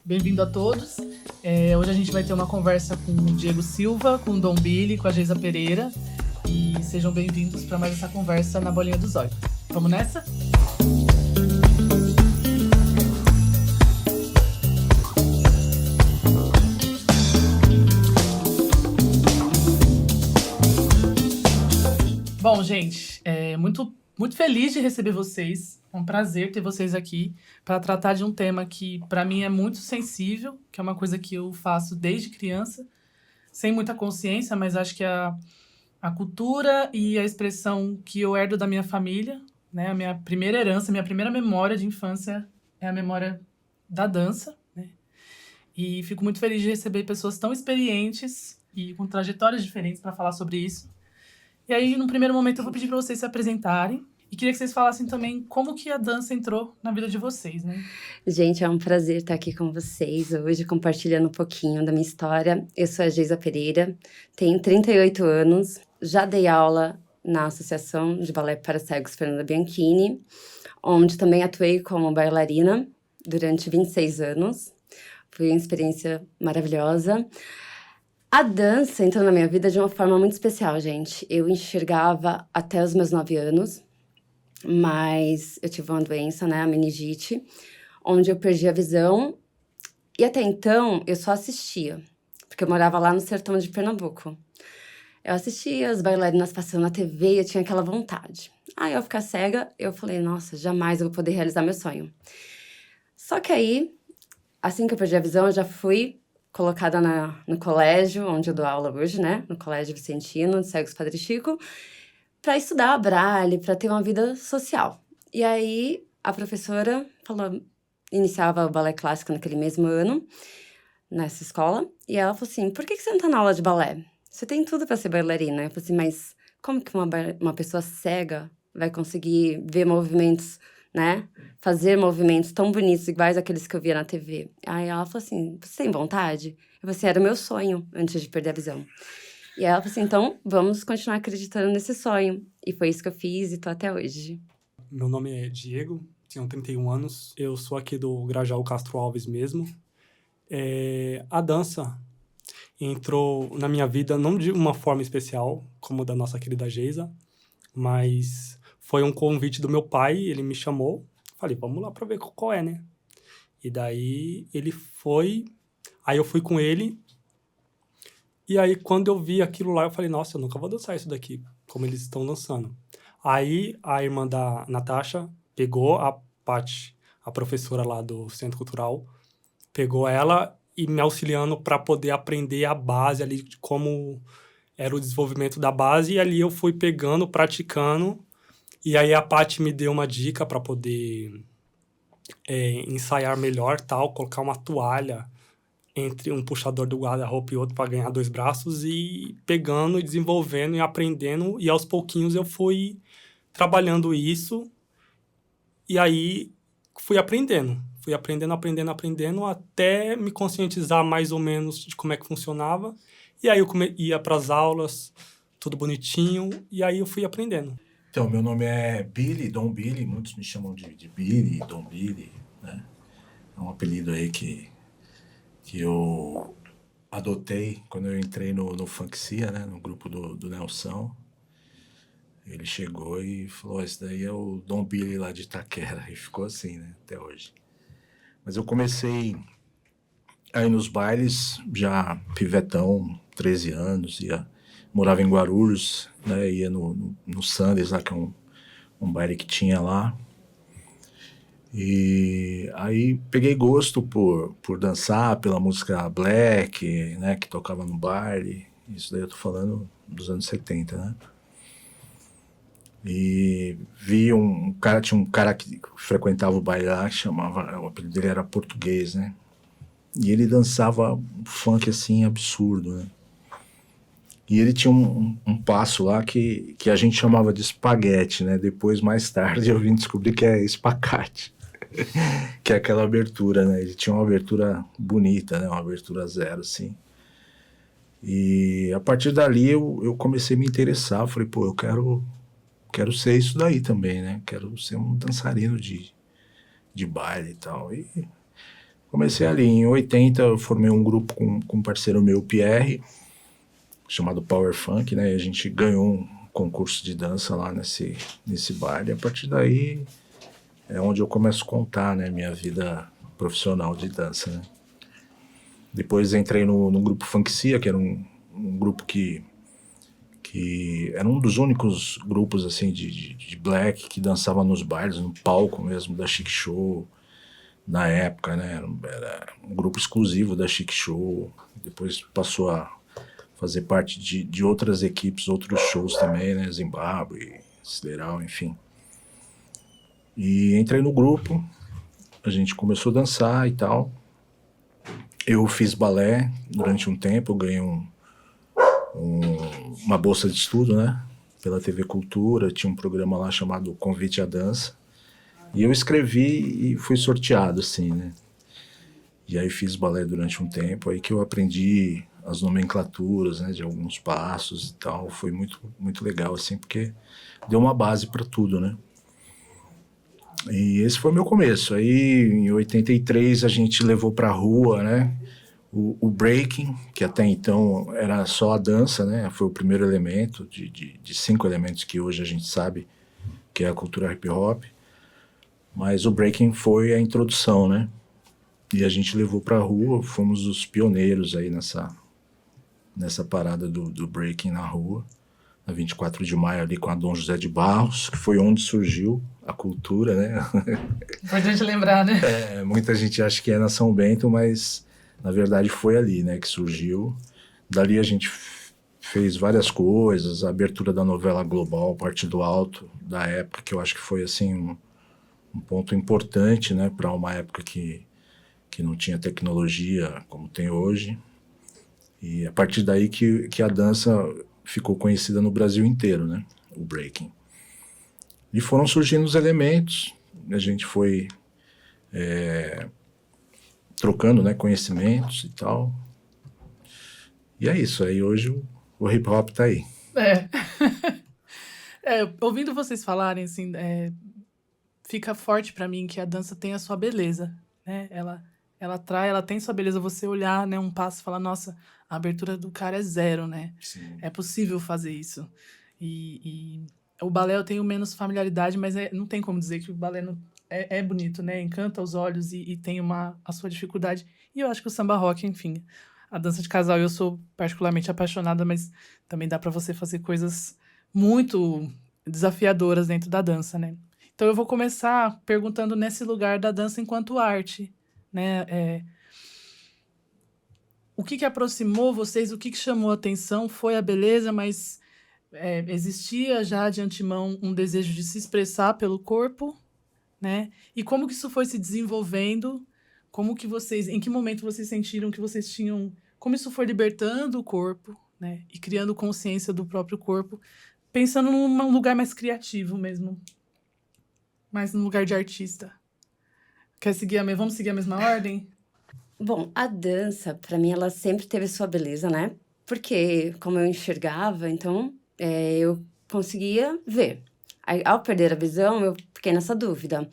Bem-vindo a todos. Hoje a gente vai ter uma conversa com o Diego Silva, com o Dom Billy, com a Geisa Pereira. E sejam bem-vindos para mais essa conversa na Bolinha do Zóio. Vamos nessa? Bom, gente, muito feliz de receber vocês. É um prazer ter vocês aqui para tratar de um tema que, para mim, é muito sensível, que é uma coisa que eu faço desde criança, sem muita consciência, mas acho que a cultura e a expressão que eu herdo da minha família, né, a minha primeira herança, a minha primeira memória de infância é a memória da dança, né? E fico muito feliz de receber pessoas tão experientes e com trajetórias diferentes para falar sobre isso. E aí, no primeiro momento, eu vou pedir para vocês se apresentarem. E queria que vocês falassem também como que a dança entrou na vida de vocês, né? Gente, é um prazer estar aqui com vocês hoje, compartilhando um pouquinho da minha história. Eu sou a Geisa Pereira, tenho 38 anos, já dei aula na Associação de Balé para Cegos Fernanda Bianchini, onde também atuei como bailarina durante 26 anos. Foi uma experiência maravilhosa. A dança entrou na minha vida de uma forma muito especial, gente. Eu enxergava até os meus 9 anos, mas eu tive uma doença, né, a meningite, onde eu perdi a visão. E até então, eu só assistia, porque eu morava lá no sertão de Pernambuco. Eu assistia as bailarinas passando na TV e eu tinha aquela vontade. Aí, ao ficar cega, eu falei, nossa, jamais eu vou poder realizar meu sonho. Só que aí, assim que eu perdi a visão, eu já fui colocada no colégio, onde eu dou aula hoje, né? No Colégio Vicentino, de Cegos Padre Chico, para estudar Braille, para ter uma vida social. E aí, a professora iniciava o balé clássico naquele mesmo ano, nessa escola, e ela falou assim, por que você não tá na aula de balé? Você tem tudo para ser bailarina. Eu falei assim, mas como que uma pessoa cega vai conseguir ver movimentos, né? Fazer movimentos tão bonitos, iguais àqueles que eu via na TV. Aí ela falou assim, você tem vontade? Eu falei assim, era o meu sonho, antes de perder a visão. E ela falou assim, então, vamos continuar acreditando nesse sonho. E foi isso que eu fiz e tô até hoje. Meu nome é Diego, tenho 31 anos. Eu sou aqui do Grajaú Castro Alves mesmo. A dança entrou na minha vida não de uma forma especial, como da nossa querida Geisa, mas foi um convite do meu pai, ele me chamou. Falei, vamos lá pra ver qual é, né? E daí ele foi, aí eu fui com ele. E aí, quando eu vi aquilo lá, eu falei, nossa, eu nunca vou dançar isso daqui, como eles estão dançando. Aí, a irmã da Natasha pegou a Paty, a professora lá do Centro Cultural, pegou ela e me auxiliando para poder aprender a base ali, de como era o desenvolvimento da base. E ali eu fui pegando, praticando. E aí, a Paty me deu uma dica para poder ensaiar melhor, tal, colocar uma toalha entre um puxador do guarda-roupa e outro para ganhar 2 braços, e pegando e desenvolvendo e aprendendo, e aos pouquinhos eu fui trabalhando isso, e aí fui aprendendo, até me conscientizar mais ou menos de como é que funcionava, e aí eu ia para as aulas, tudo bonitinho, e aí eu fui aprendendo. Então, meu nome é Billy, Dom Billy, muitos me chamam de Billy, Dom Billy, né? É um apelido aí que eu adotei quando eu entrei no Funkcia, né, no grupo do Nelson. Ele chegou e falou, esse daí é o Dom Billy lá de Itaquera, e ficou assim, né, até hoje. Mas eu comecei a ir nos bailes, já pivetão, 13 anos, morava em Guarulhos, né, ia no Sanders, lá, que é um baile que tinha lá. E aí peguei gosto por dançar, pela música black, né, que tocava no baile. Isso daí eu tô falando dos anos 70, né? E vi tinha um cara que frequentava o baile lá, que o apelido dele era Português, né? E ele dançava um funk assim, absurdo, né? E ele tinha um passo lá que a gente chamava de espaguete, né? Depois, mais tarde, eu vim descobrir que é espacate. Que é aquela abertura, né? Ele tinha uma abertura bonita, né? Uma abertura 0, assim. E a partir dali eu comecei a me interessar. Falei, pô, eu quero ser isso daí também, né? Quero ser um dançarino de baile e tal. E Comecei ali. Em 80, eu formei um grupo com um parceiro meu, Pierre, chamado Power Funk, né? E a gente ganhou um concurso de dança lá nesse bar. E a partir daí é onde eu começo a contar, né? Minha vida profissional de dança, né? Depois entrei no grupo Funkcia, que era um grupo que era um dos únicos grupos assim de black que dançava nos bailes, no palco mesmo da Chic Show, na época, né? Era um grupo exclusivo da Chic Show. Depois passou a fazer parte de outras equipes, outros shows também, né? Zimbábue, Sideral, enfim. E entrei no grupo, a gente começou a dançar e tal. Eu fiz balé durante um tempo, eu ganhei uma bolsa de estudo, né? Pela TV Cultura, tinha um programa lá chamado Convite à Dança. E eu escrevi e fui sorteado, assim, né? E aí fiz balé durante um tempo, aí que eu aprendi as nomenclaturas, né? De alguns passos e tal. Foi muito, muito legal, assim, porque deu uma base para tudo, né? E esse foi o meu começo. Aí, em 83, a gente levou pra rua, né? O breaking, que até então era só a dança, né? Foi o primeiro elemento de 5 elementos que hoje a gente sabe que é a cultura hip hop. Mas o breaking foi a introdução, né? E a gente levou pra rua, fomos os pioneiros aí nessa parada do breaking na rua. Na 24 de maio ali com a Dom José de Barros, que foi onde surgiu a cultura, né? Importante lembrar, né? Muita gente acha que é na São Bento, mas na verdade foi ali, né, que surgiu. Dali a gente fez várias coisas, a abertura da novela Global, Partido Alto, da época, que eu acho que foi assim um ponto importante, né, para uma época que não tinha tecnologia como tem hoje. E a partir daí que a dança ficou conhecida no Brasil inteiro, né? O breaking. E foram surgindo os elementos, a gente foi trocando, né, conhecimentos e tal. E é isso, aí hoje o hip hop tá aí. Ouvindo vocês falarem, assim, fica forte pra mim que a dança tem a sua beleza, né? Ela tem sua beleza. Você olhar, né, um passo e falar, nossa, a abertura do cara é 0, né? Sim. É possível fazer isso. E o balé eu tenho menos familiaridade, mas não tem como dizer que o balé não, é bonito, né? Encanta os olhos e tem a sua dificuldade. E eu acho que o samba rock, enfim, a dança de casal eu sou particularmente apaixonada, mas também dá pra você fazer coisas muito desafiadoras dentro da dança, né? Então eu vou começar perguntando nesse lugar da dança enquanto arte, né? O que aproximou vocês, o que chamou a atenção foi a beleza, mas existia já de antemão um desejo de se expressar pelo corpo, né? E como que isso foi se desenvolvendo? Em que momento vocês sentiram que vocês tinham, como isso foi libertando o corpo, né? E criando consciência do próprio corpo, pensando num lugar mais criativo mesmo, mais num lugar de artista. Vamos seguir a mesma ordem? Bom, a dança, pra mim, ela sempre teve sua beleza, né? Porque, como eu enxergava, então, eu conseguia ver. Aí, ao perder a visão, eu fiquei nessa dúvida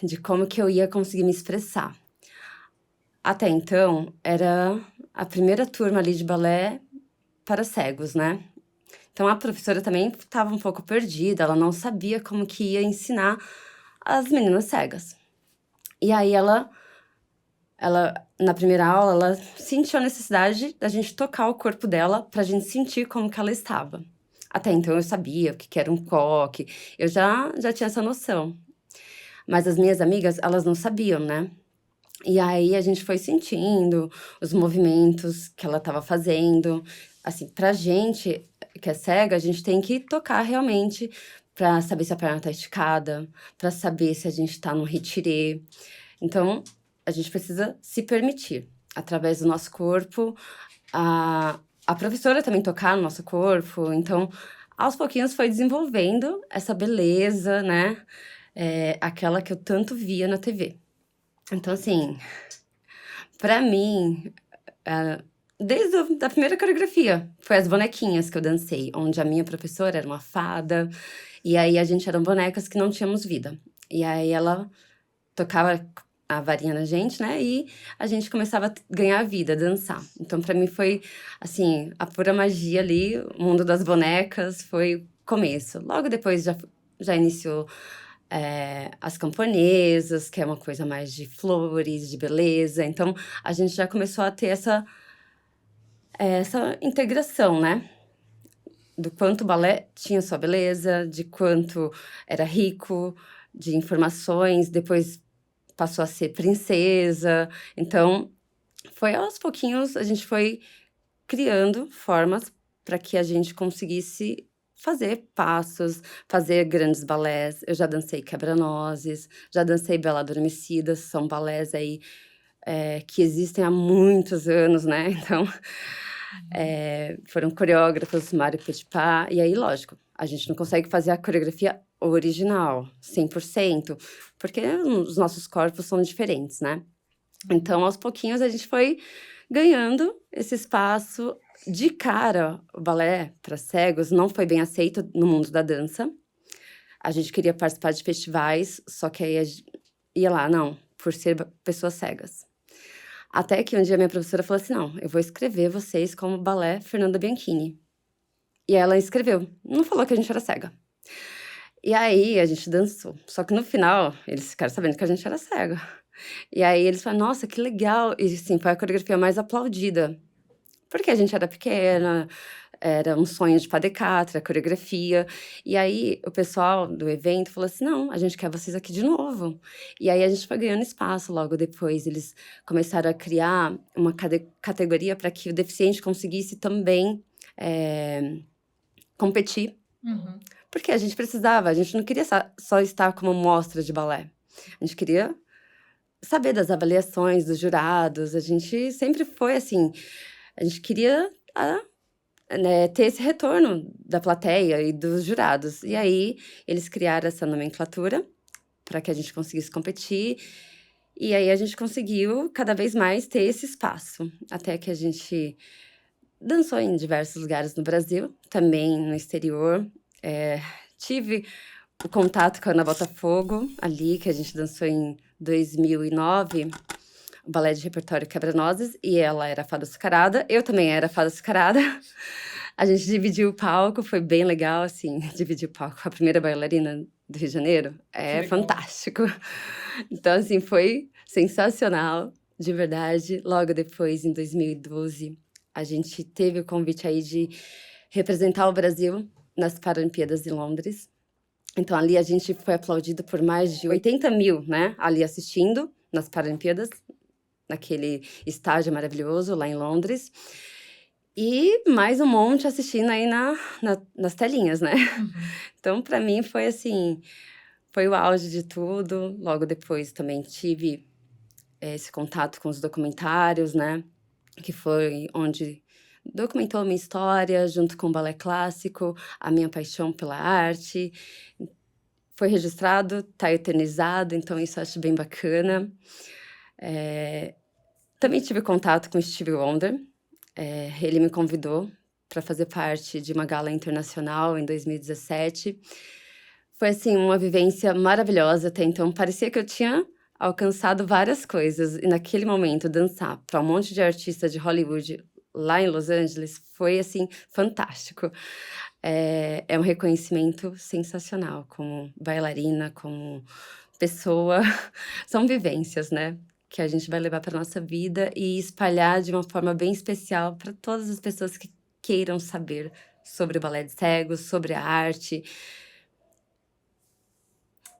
de como que eu ia conseguir me expressar. Até então, era a primeira turma ali de balé para cegos, né? Então, a professora também estava um pouco perdida, ela não sabia como que ia ensinar as meninas cegas. E aí, ela, na primeira aula, ela sentiu a necessidade da gente tocar o corpo dela pra gente sentir como que ela estava. Até então, eu sabia o que era um coque, eu já tinha essa noção. Mas as minhas amigas, elas não sabiam, né? E aí, a gente foi sentindo os movimentos que ela estava fazendo. Assim, pra gente que é cega, a gente tem que tocar realmente pra saber se a perna tá esticada, pra saber se a gente tá no retiré. Então, a gente precisa se permitir, através do nosso corpo, a professora também tocar no nosso corpo. Então, aos pouquinhos foi desenvolvendo essa beleza, né? Aquela que eu tanto via na TV. Então, assim, pra mim, desde a primeira coreografia, foi as bonequinhas que eu dancei, onde a minha professora era uma fada, e aí a gente eram bonecas que não tínhamos vida. E aí ela tocava a varinha na gente, né? E a gente começava a ganhar a vida, dançar. Então, pra mim, foi, assim, a pura magia ali. O mundo das bonecas foi o começo. Logo depois, já iniciou as camponesas, que é uma coisa mais de flores, de beleza. Então, a gente já começou a ter essa integração, né? Do quanto o balé tinha sua beleza, de quanto era rico, de informações. Depois passou a ser princesa. Então, foi aos pouquinhos, a gente foi criando formas para que a gente conseguisse fazer passos, fazer grandes balés. Eu já dancei quebra-nozes, já dancei Bela Adormecida, são balés aí que existem há muitos anos, né? Então, foram coreógrafos, Mário Petipa, e aí, lógico, a gente não consegue fazer a coreografia original, 100%, porque os nossos corpos são diferentes, né? Então, aos pouquinhos, a gente foi ganhando esse espaço. De cara, o balé para cegos não foi bem aceito no mundo da dança. A gente queria participar de festivais, só que aí ia lá, não, por ser pessoas cegas. Até que um dia minha professora falou assim, não, eu vou escrever vocês como balé Fernanda Bianchini. E ela escreveu, não falou que a gente era cega. E aí a gente dançou. Só que no final, eles ficaram sabendo que a gente era cega. E aí eles falaram, nossa, que legal. E sim, foi a coreografia mais aplaudida. Porque a gente era pequena, era um sonho de Padecatra, a coreografia. E aí o pessoal do evento falou assim, não, a gente quer vocês aqui de novo. E aí a gente foi ganhando espaço logo depois. Eles começaram a criar uma categoria para que o deficiente conseguisse também competir. Uhum. Porque a gente precisava, a gente não queria só estar como mostra de balé. A gente queria saber das avaliações dos jurados. A gente sempre foi assim, a gente queria ter esse retorno da plateia e dos jurados. E aí, eles criaram essa nomenclatura para que a gente conseguisse competir. E aí, a gente conseguiu cada vez mais ter esse espaço. Até que a gente dançou em diversos lugares no Brasil, também no exterior. Tive o contato com a Ana Botafogo, ali, que a gente dançou em 2009, o balé de repertório Quebra-Nozes, e ela era fada açucarada, eu também era fada açucarada. A gente dividiu o palco, foi bem legal, assim, dividir o palco com a primeira bailarina do Rio de Janeiro. É fantástico. Então, assim, foi sensacional, de verdade. Logo depois, em 2012, a gente teve o convite aí de representar o Brasil nas Paralimpíadas de Londres. Então, ali a gente foi aplaudido por mais de 80 mil, né? Ali assistindo nas Paralimpíadas, naquele estádio maravilhoso lá em Londres. E mais um monte assistindo aí nas telinhas, né? Uhum. Então, para mim, foi assim, foi o auge de tudo. Logo depois também tive esse contato com os documentários, né? Que foi onde documentou a minha história, junto com o balé clássico, a minha paixão pela arte. Foi registrado, tá eternizado, então isso eu acho bem bacana. Também tive contato com o Stevie Wonder. Ele me convidou para fazer parte de uma gala internacional em 2017. Foi, assim, uma vivência maravilhosa até então. Parecia que eu tinha alcançado várias coisas. E naquele momento, dançar para um monte de artistas de Hollywood lá em Los Angeles foi, assim, fantástico. É um reconhecimento sensacional como bailarina, como pessoa. São vivências, né? Que a gente vai levar para nossa vida e espalhar de uma forma bem especial para todas as pessoas que queiram saber sobre o balé de cegos, sobre a arte.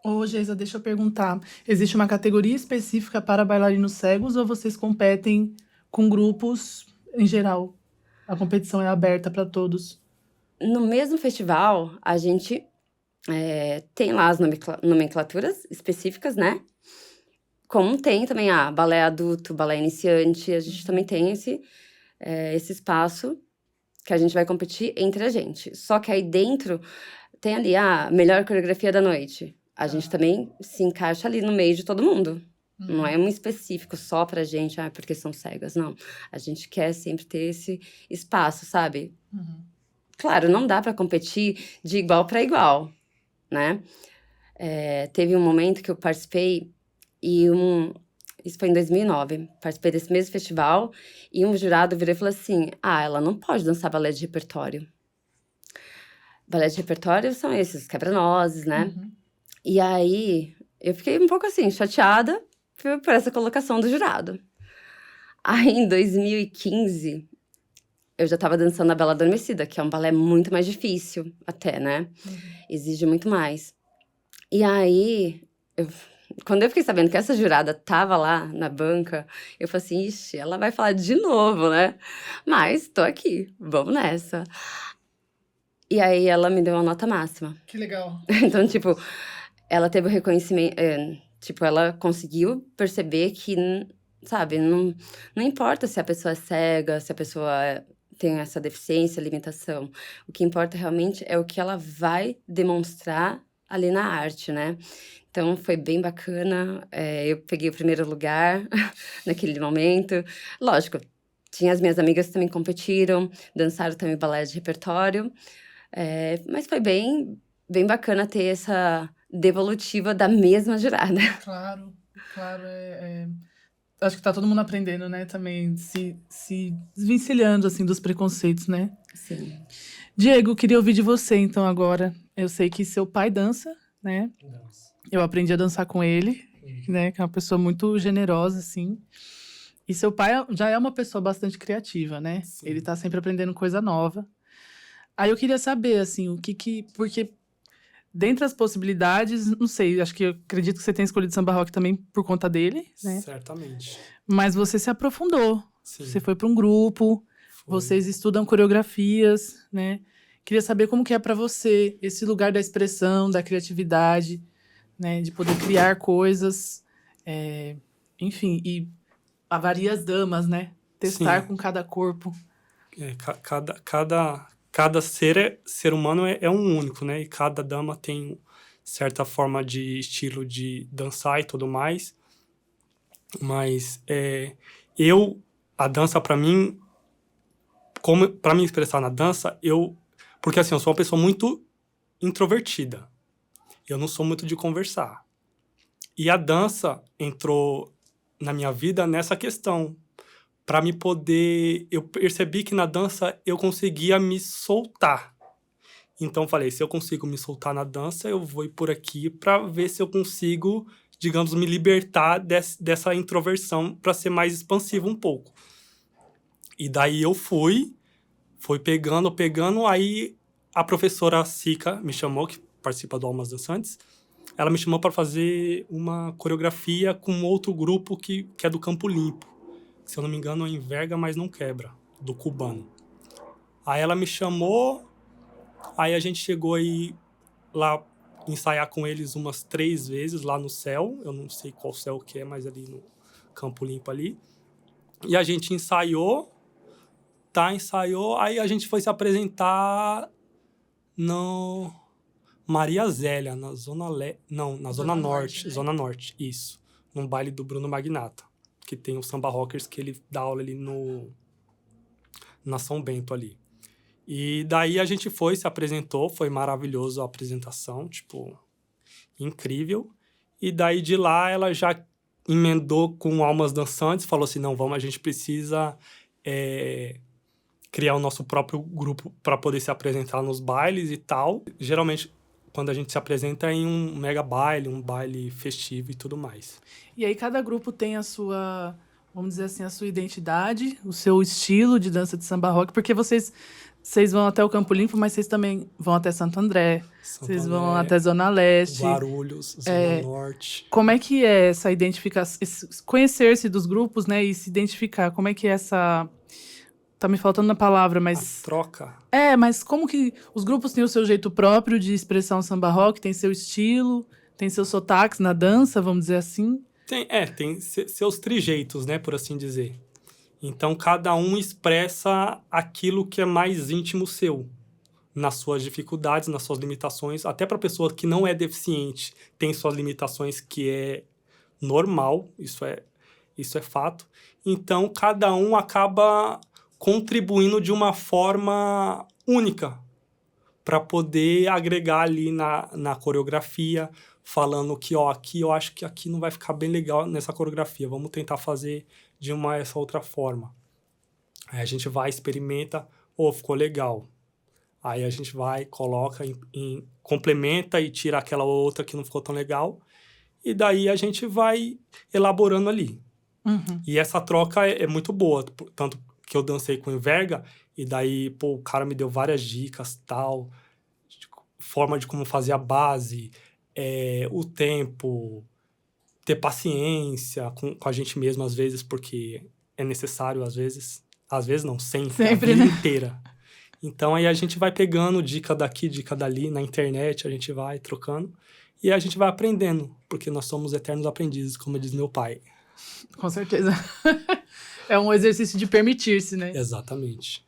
Ô, Geisa, deixa eu perguntar. Existe uma categoria específica para bailarinos cegos ou vocês competem com grupos em geral? A competição é aberta para todos? No mesmo festival, a gente tem lá as nomenclaturas específicas, né? Como tem também balé adulto, balé iniciante, a gente também tem esse espaço que a gente vai competir entre a gente. Só que aí dentro tem ali a melhor coreografia da noite. A gente também se encaixa ali no meio de todo mundo. Não é um específico só pra gente, porque são cegas, não. A gente quer sempre ter esse espaço, sabe? Uhum. Claro, não dá pra competir de igual para igual, né? Teve um momento que eu participei e Isso foi em 2009. Participei desse mesmo festival e um jurado virou e falou assim: ela não pode dançar balé de repertório. Balé de repertório são esses, quebra-nozes, né? Uhum. E aí, eu fiquei um pouco assim, chateada por essa colocação do jurado. Aí, em 2015, eu já tava dançando a Bela Adormecida, que é um balé muito mais difícil, até, né? Exige muito mais. E aí, quando eu fiquei sabendo que essa jurada tava lá na banca, eu falei assim, ixi, ela vai falar de novo, né? Mas tô aqui, vamos nessa. E aí, ela me deu uma nota máxima. Que legal. Então, tipo, ela teve o reconhecimento... tipo, ela conseguiu perceber que, sabe, não importa se a pessoa é cega, se a pessoa tem essa deficiência, limitação. O que importa realmente é o que ela vai demonstrar ali na arte, né? Então, foi bem bacana. Eu peguei o primeiro lugar naquele momento. Lógico, tinha as minhas amigas que também competiram, dançaram também balé de repertório. Mas foi bem bacana ter essa devolutiva da mesma jurada. Claro. Acho que tá todo mundo aprendendo, né? Também se desvencilhando, assim, dos preconceitos, né? Sim. Diego, queria ouvir de você, então, agora. Eu sei que seu pai dança, né? Eu aprendi a dançar com ele, né? Que é uma pessoa muito generosa, assim. E seu pai já é uma pessoa bastante criativa, né? Sim. Ele tá sempre aprendendo coisa nova. Aí eu queria saber, assim, o que... Porque, dentre as possibilidades, não sei, eu acredito que você tenha escolhido samba rock também por conta dele, né? Certamente. Mas você se aprofundou. Sim. Você foi para um grupo, vocês estudam coreografias, né? Queria saber como que é para você esse lugar da expressão, da criatividade, né? De poder criar coisas, enfim, e há várias damas, né? Testar Sim. com cada corpo. Cada ser humano é um único, né? E cada dama tem certa forma de estilo de dançar e tudo mais. Mas a dança para mim, para me expressar na dança, porque assim, eu sou uma pessoa muito introvertida. Eu não sou muito de conversar. E a dança entrou na minha vida nessa questão. Para me poder... Eu percebi que na dança eu conseguia me soltar. Então, falei, se eu consigo me soltar na dança, eu vou ir por aqui para ver se eu consigo, digamos, me libertar dessa introversão para ser mais expansivo um pouco. E daí eu fui pegando, aí a professora Sica me chamou, que participa do Almas Dançantes, ela me chamou para fazer uma coreografia com outro grupo que é do Campo Limpo. Se eu não me engano, é Enverga, mas não quebra, do cubano. Aí ela me chamou, aí a gente chegou aí lá ensaiar com eles umas 3 vezes lá no céu. Eu não sei qual céu que é, mas ali no Campo Limpo ali. E a gente ensaiou, aí a gente foi se apresentar no Maria Zélia, na Zona Zona Norte, né? Zona Norte, isso. Num baile do Bruno Magnata, que tem o Samba Rockers, que ele dá aula ali na São Bento ali. E daí a gente se apresentou, foi maravilhoso a apresentação, tipo, incrível. E daí de lá ela já emendou com Almas Dançantes, falou assim, não, a gente precisa criar o nosso próprio grupo para poder se apresentar nos bailes e tal. Geralmente, quando a gente se apresenta é em um mega baile, um baile festivo e tudo mais. E aí cada grupo tem a sua, vamos dizer assim, a sua identidade, o seu estilo de dança de samba rock, porque vocês vão até o Campo Limpo, mas vocês também vão até Santo André, vocês vão até Zona Leste. Guarulhos, Zona Norte. Como é que é essa identificação, conhecer-se dos grupos, né, e se identificar? Como é que é essa... Tá me faltando a palavra, mas... A troca. Mas como que os grupos têm o seu jeito próprio de expressão samba rock, tem seu estilo, tem seus sotaques na dança, vamos dizer assim? Tem seus trejeitos, né, por assim dizer. Então, cada um expressa aquilo que é mais íntimo seu, nas suas dificuldades, nas suas limitações. Até para a pessoa que não é deficiente, tem suas limitações, que é normal, isso é fato. Então, cada um acaba contribuindo de uma forma única para poder agregar ali na coreografia, falando que, ó, aqui eu acho que aqui não vai ficar bem legal nessa coreografia, vamos tentar fazer de essa outra forma. Aí a gente vai, experimenta, ficou legal. Aí a gente vai, coloca, complementa e tira aquela outra que não ficou tão legal. E daí a gente vai elaborando ali. E essa troca é muito boa. Tanto que eu dancei com o Enverga, e daí, pô, o cara me deu várias dicas, tal. Forma de como fazer a base, o tempo, ter paciência com a gente mesmo, às vezes, porque é necessário, às vezes. Às vezes não, sempre a vida inteira. Então, aí a gente vai pegando dica daqui, dica dali, na internet, a gente vai trocando. E a gente vai aprendendo, porque nós somos eternos aprendizes, como diz meu pai. Com certeza. É um exercício de permitir-se, né? Exatamente.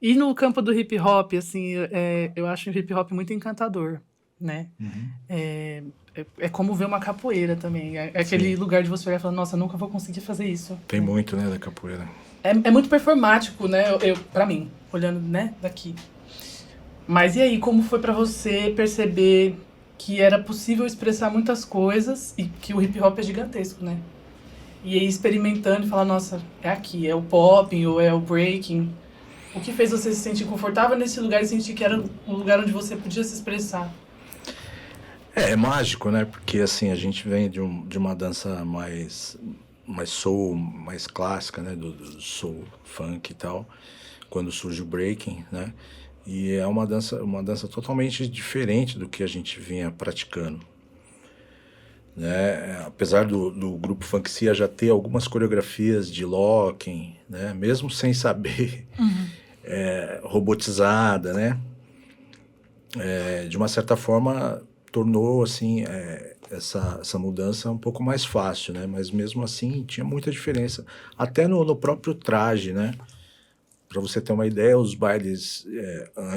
E no campo do hip hop, assim, eu acho o hip hop muito encantador, né? É como ver uma capoeira também. É aquele lugar de você olhar e falar, nossa, eu nunca vou conseguir fazer isso. Tem muito, né, da capoeira. É muito performático, né? Pra mim, olhando, né, daqui. Mas e aí, como foi pra você perceber que era possível expressar muitas coisas e que o hip hop é gigantesco, né? E aí experimentando e falar, nossa, é aqui, é o popping ou é o breaking. O que fez você se sentir confortável nesse lugar e sentir que era um lugar onde você podia se expressar? É mágico, né? Porque assim, a gente vem de uma dança mais soul, mais clássica, né? Do soul, funk e tal, quando surge o breaking, né? E é uma dança totalmente diferente do que a gente vinha praticando, né? Apesar do grupo Funkcia já ter algumas coreografias de locking, né? Mesmo sem saber, robotizada, né? De uma certa forma tornou assim essa mudança um pouco mais fácil, né? Mas mesmo assim tinha muita diferença, até no próprio traje, né? Para você ter uma ideia, os bailes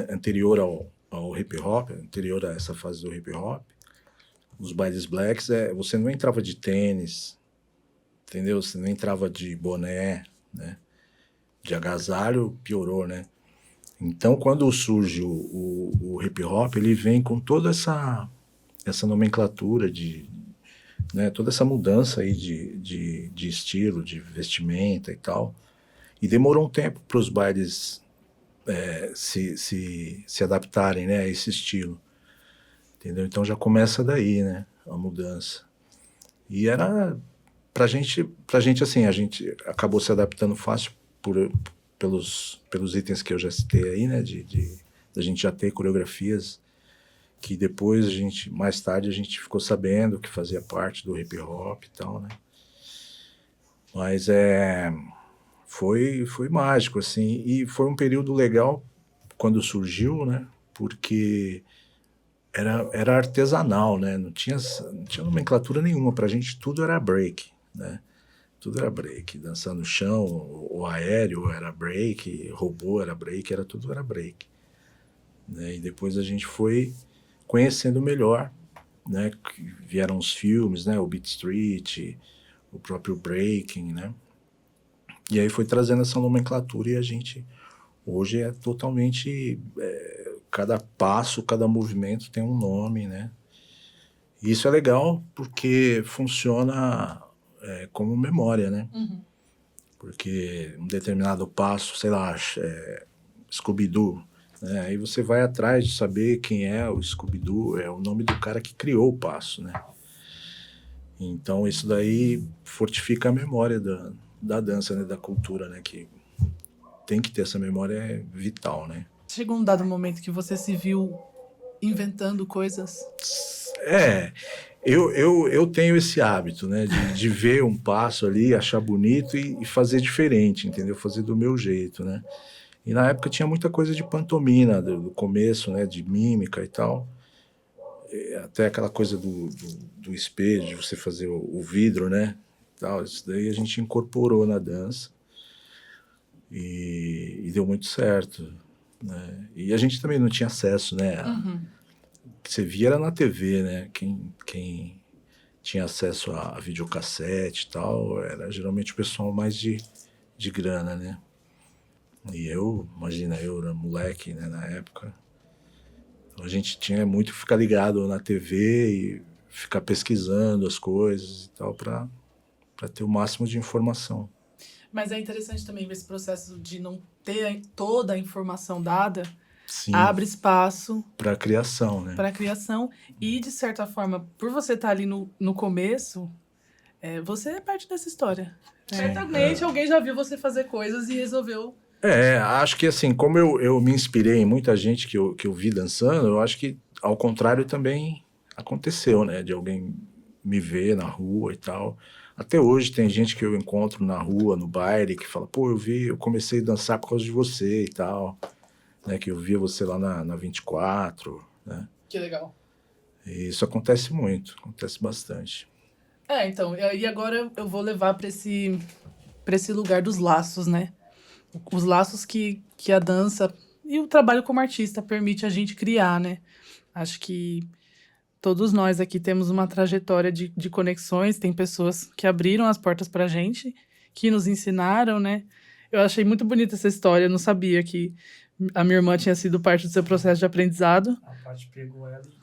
anterior ao hip hop, anterior a essa fase do hip hop, os bailes blacks, você não entrava de tênis, entendeu? Você não entrava de boné, né? De agasalho, piorou, né? Então, quando surge o hip hop, ele vem com toda essa nomenclatura né? Toda essa mudança aí de estilo, de vestimenta e tal. E demorou um tempo para os bailes se adaptarem, né, a esse estilo. Entendeu? Então já começa daí, né, a mudança. E era pra gente assim, a gente acabou se adaptando fácil pelos itens que eu já citei aí, né, da gente já ter coreografias que depois mais tarde a gente ficou sabendo que fazia parte do hip hop e tal, né. Mas foi mágico, assim, e foi um período legal quando surgiu, né, porque era artesanal, né, não tinha nomenclatura nenhuma, pra gente tudo era break, né, tudo era break, dançar no chão, o aéreo era break, robô era break, tudo era break, né, e depois a gente foi conhecendo melhor, né, vieram os filmes, né, o Beat Street, o próprio breaking, né, e aí foi trazendo essa nomenclatura e a gente hoje é totalmente cada passo, cada movimento tem um nome, né? E isso é legal porque funciona como memória, né? Porque um determinado passo, sei lá, Scooby-Doo, né? Aí você vai atrás de saber quem é o Scooby-Doo, é o nome do cara que criou o passo, né? Então isso daí fortifica a memória da dança, né? Da cultura, né? Que tem que ter essa memória vital, né? Chegou um dado momento que você se viu inventando coisas? Eu tenho esse hábito, né, de ver um passo ali, achar bonito e fazer diferente, entendeu? Fazer do meu jeito, né? E na época tinha muita coisa de pantomima, do começo, né, de mímica e tal. Até aquela coisa do espelho, de você fazer o vidro, né? Tal, isso daí a gente incorporou na dança e deu muito certo, né? E a gente também não tinha acesso, né? O que você via era na TV, né? Quem tinha acesso a videocassete e tal era geralmente o pessoal mais de grana, né? E imagina, eu era moleque, né, na época. Então a gente tinha muito que ficar ligado na TV e ficar pesquisando as coisas e tal, para ter o máximo de informação. Mas é interessante também ver esse processo de não ter toda a informação dada, Sim, abre espaço para a criação, né? para a criação. E, de certa forma, por você estar ali no começo, você é parte dessa história. Certamente alguém já viu você fazer coisas e resolveu. Acho que assim, como eu me inspirei em muita gente que eu vi dançando, eu acho que ao contrário também aconteceu, né? De alguém me ver na rua e tal. Até hoje tem gente que eu encontro na rua, no baile, que fala, pô, eu comecei a dançar por causa de você e tal, né? Que eu via você lá na 24, né? Que legal. E isso acontece muito, acontece bastante. Então, e agora eu vou levar para esse lugar dos laços, né? Os laços que a dança e o trabalho como artista permite a gente criar, né? Acho que todos nós aqui temos uma trajetória de conexões, tem pessoas que abriram as portas pra gente, que nos ensinaram, né? Eu achei muito bonita essa história, eu não sabia que a minha irmã tinha sido parte do seu processo de aprendizado. A Paty pegou ela e...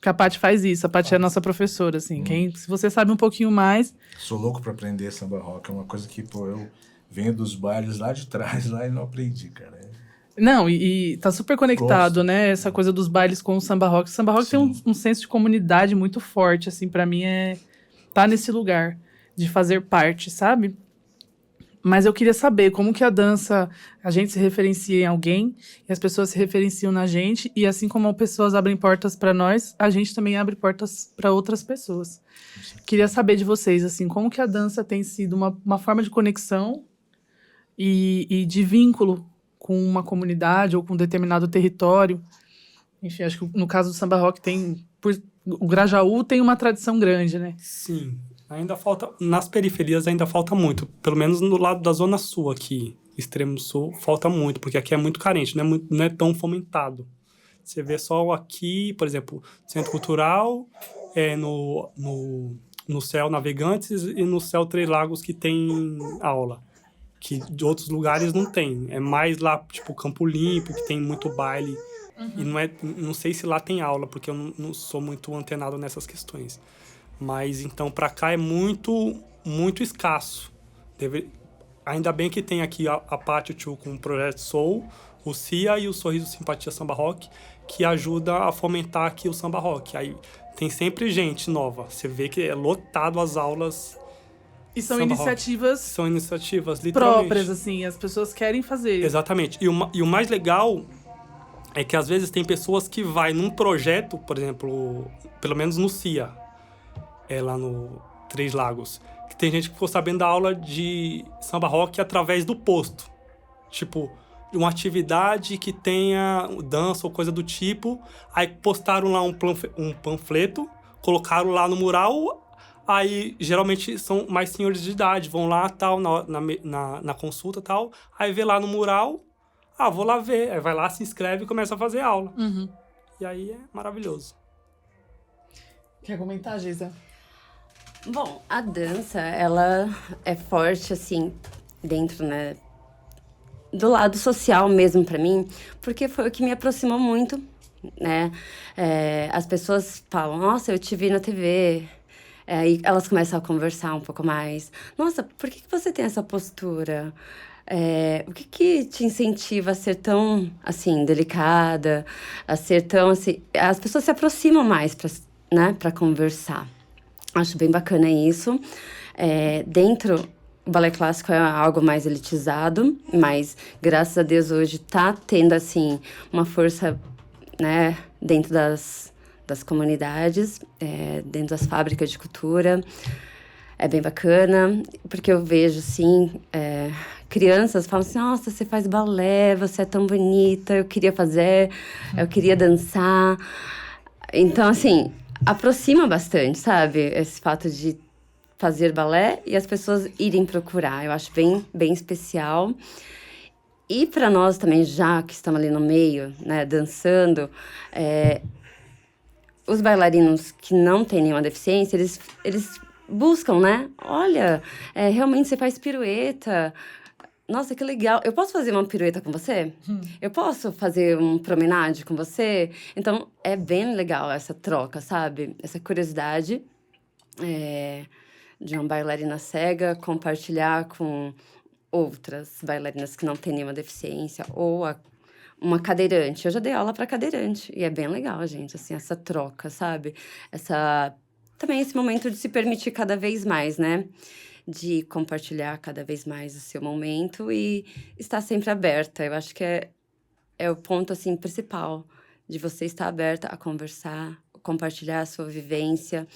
Que a Paty faz isso, a Paty é a nossa professora, assim. Se você sabe um pouquinho mais... Sou louco pra aprender samba rock, é uma coisa que, pô, eu venho dos bailes lá de trás, lá e não aprendi, cara. Não, e tá super conectado, Gosto. né? Essa coisa dos bailes com o samba rock. O samba rock tem um senso de comunidade muito forte, assim, pra mim tá nesse lugar de fazer parte, sabe? Mas eu queria saber como que a dança, a gente se referencia em alguém e as pessoas se referenciam na gente, e assim como as pessoas abrem portas pra nós, a gente também abre portas pra outras pessoas. Queria saber de vocês, assim, como que a dança tem sido uma forma de conexão e de vínculo com uma comunidade ou com um determinado território. Enfim, acho que no caso do samba rock o Grajaú tem uma tradição grande, né? Sim, ainda falta, nas periferias ainda falta muito, pelo menos no lado da Zona Sul aqui, extremo sul, falta muito, porque aqui é muito carente, não é tão fomentado. Você vê só aqui, por exemplo, Centro Cultural, no Céu Navegantes e no Céu Três Lagos que tem aula. Que de outros lugares não tem. É mais lá, tipo, Campo Limpo, que tem muito baile. E não sei se lá tem aula, porque eu não sou muito antenado nessas questões. Mas, então, pra cá é muito, muito escasso. Ainda bem que tem aqui a Paty Tchu com o Projeto Soul, o CIA e o Sorriso Simpatia Samba Rock, que ajuda a fomentar aqui o samba rock. Aí tem sempre gente nova. Você vê que é lotado as aulas. E são iniciativas... São iniciativas, literalmente. próprias, assim, as pessoas querem fazer. Exatamente. E o mais legal é que, às vezes, tem pessoas que vai num projeto, por exemplo, pelo menos no CIA, lá no Três Lagos, que tem gente que ficou sabendo da aula de samba rock através do posto. Tipo, uma atividade que tenha dança ou coisa do tipo, aí postaram lá um panfleto, colocaram lá no mural. Aí, geralmente, são mais senhores de idade, vão lá, tal, na consulta, tal, aí vê lá no mural, vou lá ver, aí vai lá, se inscreve e começa a fazer aula. E aí é maravilhoso. Quer comentar, Geisa? Bom, a dança, ela é forte, assim, dentro, né, do lado social mesmo pra mim, porque foi o que me aproximou muito, né? As pessoas falam, nossa, eu te vi na TV... E elas começam a conversar um pouco mais. Nossa, por que você tem essa postura? O que te incentiva a ser tão, assim, delicada? A ser tão, assim... As pessoas se aproximam mais para conversar. Acho bem bacana isso. Dentro, o balé clássico é algo mais elitizado, mas, graças a Deus, hoje está tendo, assim, uma força, né, dentro das comunidades, dentro das fábricas de cultura. É bem bacana, porque eu vejo, assim, crianças falam assim, nossa, você faz balé, você é tão bonita, eu queria fazer, eu queria dançar. Então, assim, aproxima bastante, sabe? Esse fato de fazer balé e as pessoas irem procurar. Eu acho bem, bem especial. E para nós também, já que estamos ali no meio, né, dançando, os bailarinos que não têm nenhuma deficiência, eles buscam, né? Olha, realmente você faz pirueta, nossa, que legal, eu posso fazer uma pirueta com você? Eu posso fazer um promenade com você? Então, é bem legal essa troca, sabe? Essa curiosidade de uma bailarina cega compartilhar com outras bailarinas que não têm nenhuma deficiência ou uma cadeirante. Eu já dei aula para cadeirante e é bem legal, gente, assim, essa troca, sabe? Também esse momento de se permitir cada vez mais, né? De compartilhar cada vez mais o seu momento e estar sempre aberta. Eu acho que é o ponto, assim, principal de você estar aberta a conversar, compartilhar a sua vivência.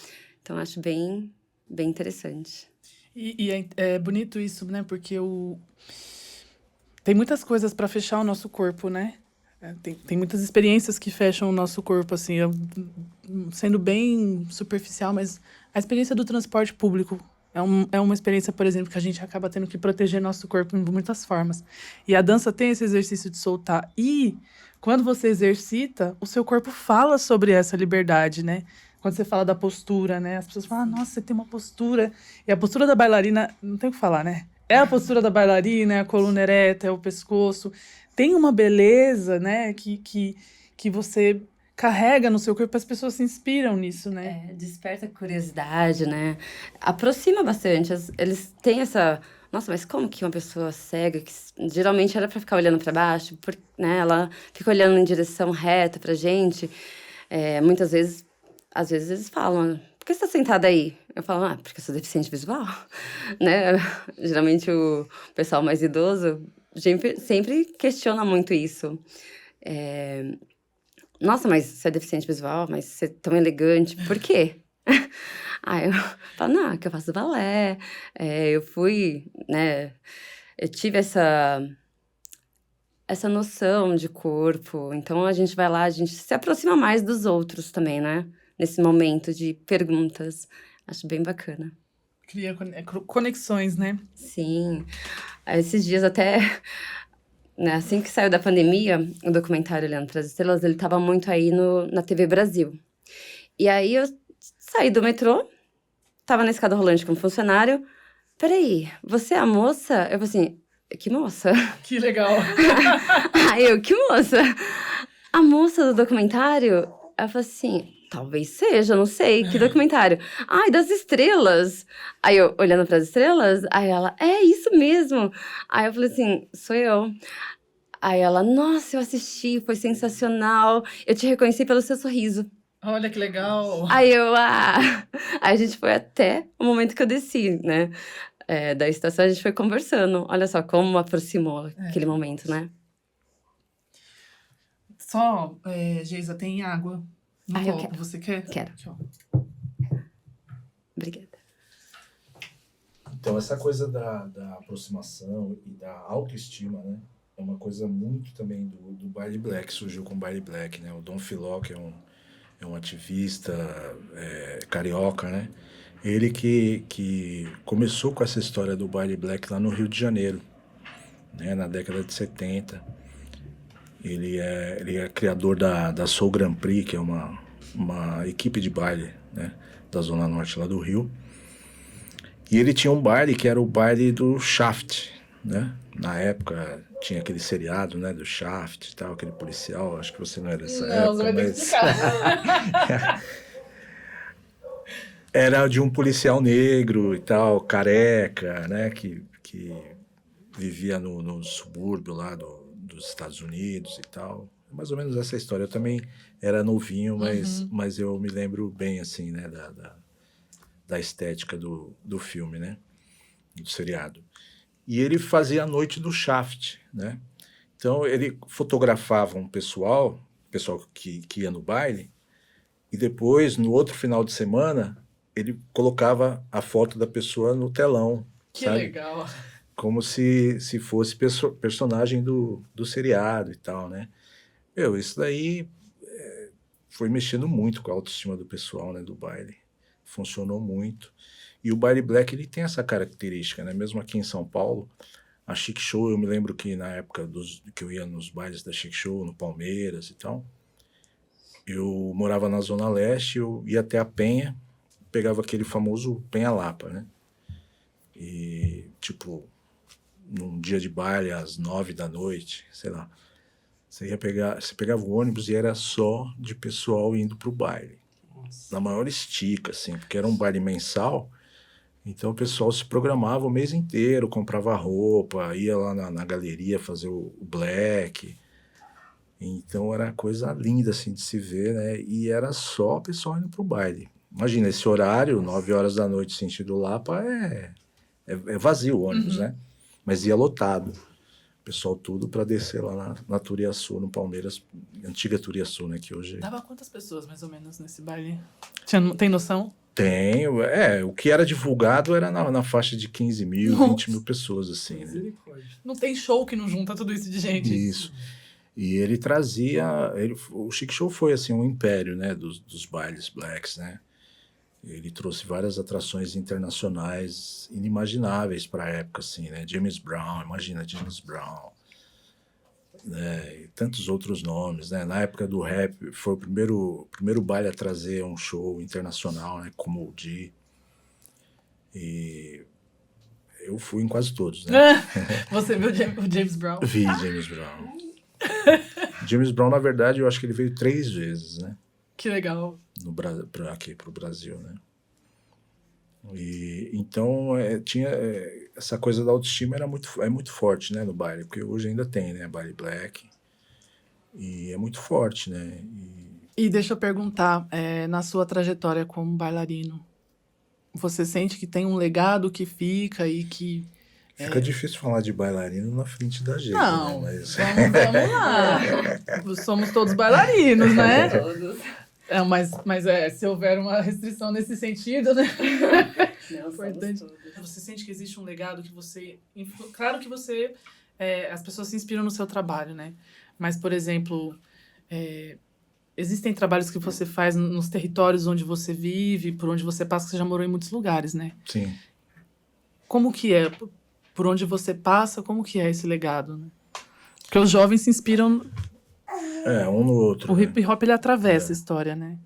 Então, acho bem, bem interessante. E é bonito isso, né? Porque tem muitas coisas para fechar o nosso corpo, né? Tem muitas experiências que fecham o nosso corpo, assim, sendo bem superficial, mas a experiência do transporte público é uma experiência, por exemplo, que a gente acaba tendo que proteger nosso corpo de muitas formas. E a dança tem esse exercício de soltar. E quando você exercita, o seu corpo fala sobre essa liberdade, né? Quando você fala da postura, né? As pessoas falam, nossa, você tem uma postura. E a postura da bailarina, não tem o que falar, né? É a postura da bailarina, é a coluna ereta, é o pescoço. Tem uma beleza, né? Que você carrega no seu corpo, as pessoas se inspiram nisso, né? Desperta curiosidade, né? Aproxima bastante. Eles têm essa... Nossa, mas como que uma pessoa cega, que geralmente era para ficar olhando para baixo, né? Ela fica olhando em direção reta pra gente. Muitas vezes, às vezes eles falam, por que você tá sentada aí? Eu falo, porque eu sou deficiente visual, né? Geralmente o pessoal mais idoso sempre questiona muito isso. Nossa, mas você é deficiente visual, mas você é tão elegante, por quê? Aí eu falo, não, que eu faço balé, eu fui, né, eu tive essa noção de corpo, então a gente vai lá, a gente se aproxima mais dos outros também, né, nesse momento de perguntas, acho bem bacana. Cria conexões, né? Sim, esses dias até... Né, assim que saiu da pandemia, o documentário Olhando para as Estrelas, ele tava muito aí na TV Brasil. E aí eu saí do metrô, tava na escada rolante com um funcionário. Peraí, você é a moça? Eu falei assim, que moça? Que legal. Aí eu, que moça? A moça do documentário? Ela falou assim, talvez seja, não sei, que documentário? Ai, das estrelas. Aí eu, olhando para as estrelas, aí ela, é isso mesmo. Aí eu falei assim, sou eu. Aí ela, nossa, eu assisti, foi sensacional. Eu te reconheci pelo seu sorriso. Olha que legal. Aí eu, Aí a gente foi até o momento que eu desci, né? Da estação, a gente foi conversando. Olha só como aproximou aquele momento, né? Só, Geisa, tem água no eu copo. quero. Você quer? Quero. Aqui, ó. Obrigada. Então, essa coisa da aproximação e da autoestima, né? É uma coisa muito também do baile black, surgiu com o baile black, né? O Dom Filó, que é um ativista carioca, né? Ele que começou com essa história do baile black lá no Rio de Janeiro, né? Na década de 70. Ele é criador da Soul Grand Prix, que é uma equipe de baile, né? Da Zona Norte lá do Rio. E ele tinha um baile que era o baile do Shaft, né? Na época tinha aquele seriado, né, do Shaft e tal, aquele policial, acho que você não era dessa época. Não, você vai ter que explicar. Era de um policial negro e tal, careca, né, que vivia no subúrbio lá dos Estados Unidos e tal. Mais ou menos essa história. Eu também era novinho, mas eu me lembro bem, assim, né, da estética do filme, né, do seriado. E ele fazia a noite do Shaft, né? Então, ele fotografava um pessoal que ia no baile, e depois, no outro final de semana, ele colocava a foto da pessoa no telão. Que sabe? legal. Como se fosse personagem do seriado e tal, né? Isso daí foi mexendo muito com a autoestima do pessoal, né, do baile. Funcionou muito. E o baile black, ele tem essa característica, né? Mesmo aqui em São Paulo, a Chic Show, eu me lembro que na época que eu ia nos bailes da Chic Show, no Palmeiras e tal, eu morava na Zona Leste, eu ia até a Penha, pegava aquele famoso Penha Lapa, né? E, tipo, num dia de baile às 9 da noite, sei lá. Você pegava o ônibus e era só de pessoal indo pro baile. Nossa. Na maior estica, assim, porque era um baile mensal, então o pessoal se programava o mês inteiro, comprava roupa, ia lá na galeria fazer o black. Então era coisa linda, assim, de se ver, né? E era só o pessoal indo pro baile. Imagina, esse horário, 9 horas da noite, sentido Lapa, é vazio o ônibus, né? Mas ia lotado. O pessoal tudo para descer lá na Turiaçu, no Palmeiras, antiga Turiaçu, né? Que hoje... Dava quantas pessoas, mais ou menos, nesse baile? Tem noção? Tem, o que era divulgado era na faixa de 15 mil, 20 mil pessoas, assim, né? Misericórdia. Não tem show que não junta tudo isso de gente. Isso. E ele trazia... o Chic Show foi, assim, um império, né? Dos bailes blacks, né? Ele trouxe várias atrações internacionais inimagináveis para a época, assim, né? James Brown, imagina James Brown, né? E tantos outros nomes, né? Na época do rap, foi o primeiro baile a trazer um show internacional, né? Como o Di. E eu fui em quase todos, né? Você viu o James Brown? Vi James Brown. James Brown, na verdade, eu acho que ele veio 3 vezes, né? Que legal. Aqui pro Brasil, né? E então tinha essa coisa da autoestima é muito forte, né, no baile, porque hoje ainda tem, né, baile black, e é muito forte, né? E deixa eu perguntar, na sua trajetória como bailarino, você sente que tem um legado que fica e que... Fica difícil falar de bailarino na frente da gente, Não, né? Mas... vamos lá. Somos todos bailarinos, né? Todos. Mas se houver uma restrição nesse sentido, né? Não, Importante. somos todos. Você sente que existe um legado que você... Claro que você... as pessoas se inspiram no seu trabalho, né? Mas, por exemplo, existem trabalhos que você faz nos territórios onde você vive, por onde você passa, que você já morou em muitos lugares, né? Sim. Como que é? Por onde você passa, como que é esse legado, né? Porque os jovens se inspiram... Um no outro. O né? hip hop, ele atravessa a história, né?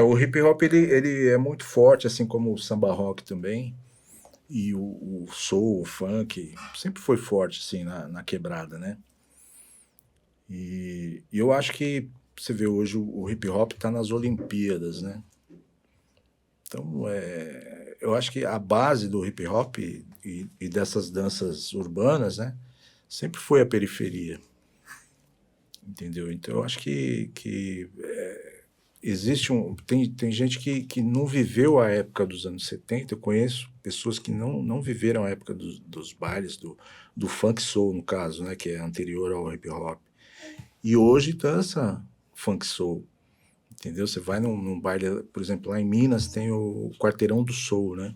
O hip hop, ele é muito forte, assim como o samba rock também, e o soul, o funk, sempre foi forte, assim, na quebrada, né? E eu acho que, você vê hoje, o hip hop tá nas Olimpíadas, né? Então, eu acho que a base do hip hop e dessas danças urbanas, né, sempre foi a periferia. Entendeu? Então, eu acho que existe tem gente que não viveu a época dos anos 70. Eu conheço pessoas que não viveram a época dos bailes, do funk soul, no caso, né, que é anterior ao hip hop. E hoje dança funk soul. Entendeu? Você vai num baile, por exemplo, lá em Minas tem o Quarteirão do Soul, né?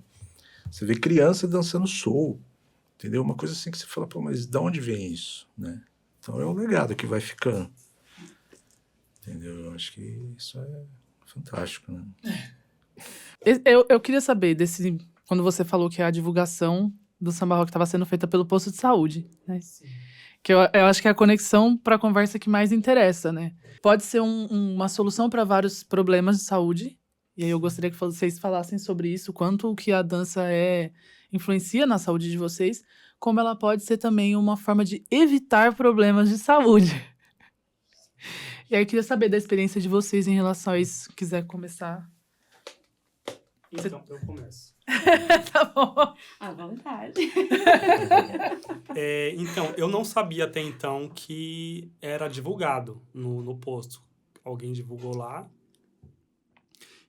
Você vê criança dançando soul. Entendeu? Uma coisa assim que você fala, pô, mas de onde vem isso, né? Então é um legado que vai ficando. Entendeu? Eu acho que isso é fantástico, né? Eu queria saber quando você falou que a divulgação do samba rock estava sendo feita pelo posto de saúde, né? Sim. Que eu acho que é a conexão para a conversa que mais interessa, né? Pode ser uma solução para vários problemas de saúde. E aí eu gostaria que vocês falassem sobre isso, quanto o que a dança influencia na saúde de vocês, como ela pode ser também uma forma de evitar problemas de saúde. E aí eu queria saber da experiência de vocês em relação a isso. Se quiser começar. Então, eu começo. Tá bom. À vontade. Então, eu não sabia até então que era divulgado no posto. Alguém divulgou lá.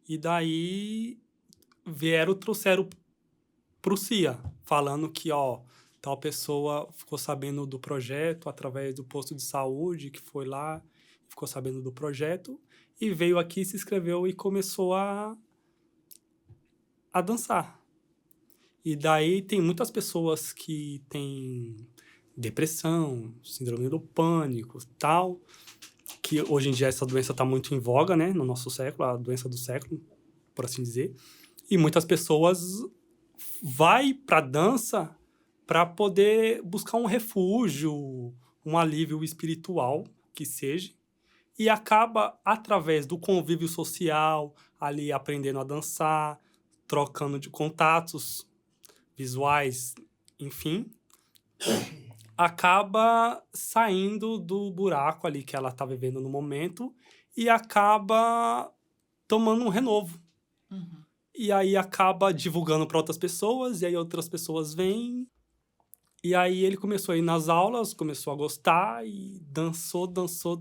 E daí trouxeram pro CIA, falando que, tal pessoa ficou sabendo do projeto através do posto de saúde, que foi lá, ficou sabendo do projeto, e veio aqui, se inscreveu e começou a dançar. E daí tem muitas pessoas que têm depressão, síndrome do pânico, tal, que hoje em dia essa doença está muito em voga, né, no nosso século, a doença do século, por assim dizer. E muitas pessoas vai para a dança para poder buscar um refúgio, um alívio espiritual, que seja, e acaba, através do convívio social, ali aprendendo a dançar, trocando de contatos visuais, enfim, acaba saindo do buraco ali que ela tá vivendo no momento e acaba tomando um renovo. Uhum. E aí acaba divulgando para outras pessoas, e aí outras pessoas vêm. E aí ele começou a ir nas aulas, começou a gostar e dançou,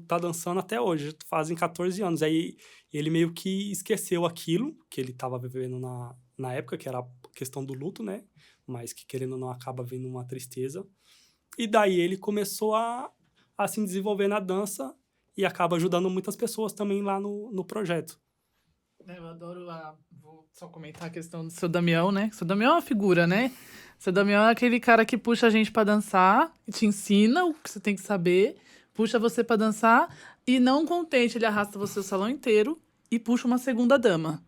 tá dançando até hoje. Fazem 14 anos. Aí ele meio que esqueceu aquilo que ele estava vivendo na época, que era a questão do luto, né? Mas que querendo ou não acaba vindo uma tristeza. E daí ele começou a se desenvolver na dança e acaba ajudando muitas pessoas também lá no projeto. Eu adoro vou só comentar a questão do seu Damião, né? Seu Damião é uma figura, né? Seu Damião é aquele cara que puxa a gente pra dançar, te ensina o que você tem que saber, puxa você pra dançar e não contente, ele arrasta você o salão inteiro e puxa uma segunda dama.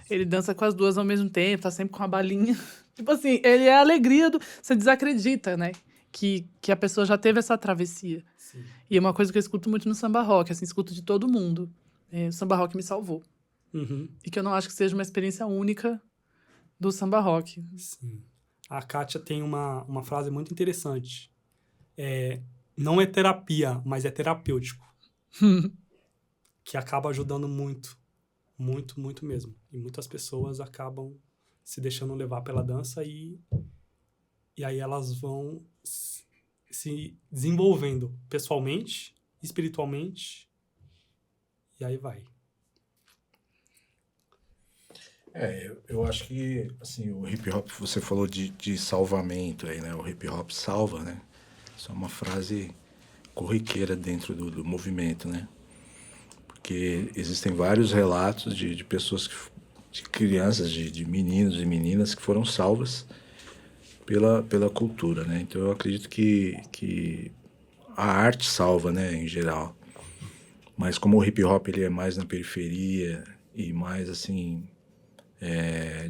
Ele dança com as duas ao mesmo tempo, tá sempre com a balinha. Tipo assim, ele é a alegria do... Você desacredita, né? Que a pessoa já teve essa travessia. Sim. E é uma coisa que eu escuto muito no samba rock, assim, escuto de todo mundo. O samba rock me salvou. Uhum. E que eu não acho que seja uma experiência única do samba rock. Sim. A Kátia tem uma frase muito interessante. Não é terapia, mas é terapêutico. Que acaba ajudando muito. Muito, muito mesmo. E muitas pessoas acabam se deixando levar pela dança e aí elas vão se desenvolvendo pessoalmente, espiritualmente, e aí vai. Eu acho que, assim, o hip hop, você falou de salvamento aí, né? O hip hop salva, né? Isso é uma frase corriqueira dentro do movimento, né? Porque existem vários relatos de pessoas, de crianças, de meninos e meninas que foram salvas pela cultura, né? Então eu acredito que a arte salva, né, em geral. Mas como o hip hop ele é mais na periferia e mais, assim,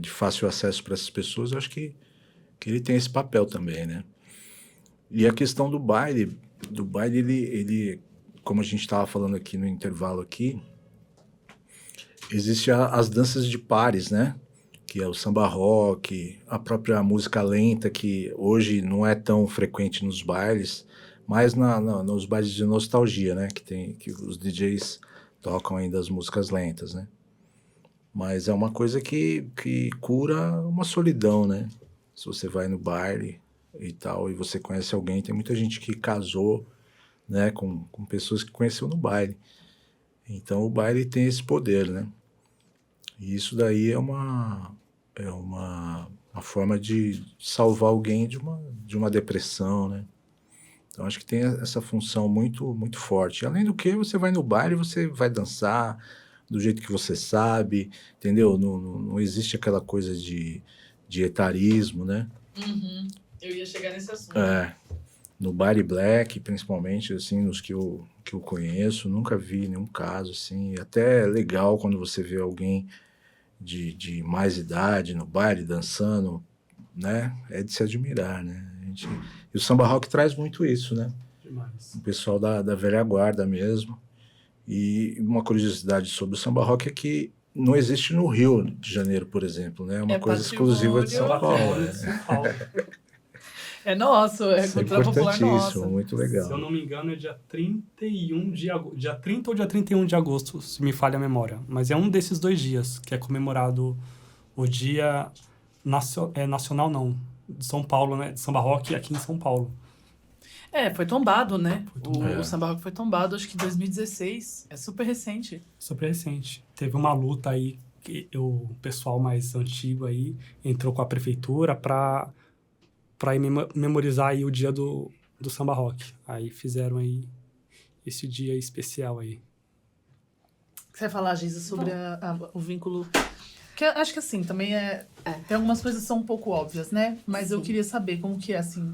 de fácil acesso para essas pessoas, eu acho que ele tem esse papel também, né? E a questão do baile ele como a gente estava falando aqui no intervalo aqui, existe as danças de pares, né? Que é o samba rock, a própria música lenta, que hoje não é tão frequente nos bailes, mas nos bailes de nostalgia, né? Que os DJs tocam ainda as músicas lentas, né? Mas é uma coisa que cura uma solidão, né? Se você vai no baile e tal, e você conhece alguém, tem muita gente que casou, né, com pessoas que conheceu no baile. Então o baile tem esse poder, né? E isso daí é uma forma de salvar alguém de uma depressão, né? Então acho que tem essa função muito, muito forte. Além do que, você vai no baile, você vai dançar do jeito que você sabe, entendeu? Não existe aquela coisa de etarismo, né? Uhum. Eu ia chegar nesse assunto. No baile black, principalmente, assim, nos que eu conheço, nunca vi nenhum caso, assim. Até é legal quando você vê alguém de mais idade no baile, dançando, né? É de se admirar, né? E o samba rock traz muito isso, né? Demais. O pessoal da velha guarda mesmo. E uma curiosidade sobre o samba rock é que não existe no Rio de Janeiro, por exemplo, né? É uma coisa exclusiva de São Paulo. De São Paulo. É nosso, é Isso é cultura popular nossa. muito legal. Se eu não me engano, é dia 31 de agosto. Dia 30 ou dia 31 de agosto, se me falha a memória. Mas é um desses 2 dias que é comemorado o Dia Nacional, não, de São Paulo, né? De Samba Rock aqui em São Paulo. Foi tombado, né? tombado. O samba rock foi tombado, acho que em 2016. É super recente. Super recente. Teve uma luta aí, que o pessoal mais antigo aí entrou com a prefeitura para ir memorizar aí o dia do samba rock. Aí fizeram aí esse dia especial aí. Você vai falar, Geisa, sobre o vínculo... Que eu acho que assim, também tem algumas coisas que são um pouco óbvias, né? Mas eu queria saber como que é, assim...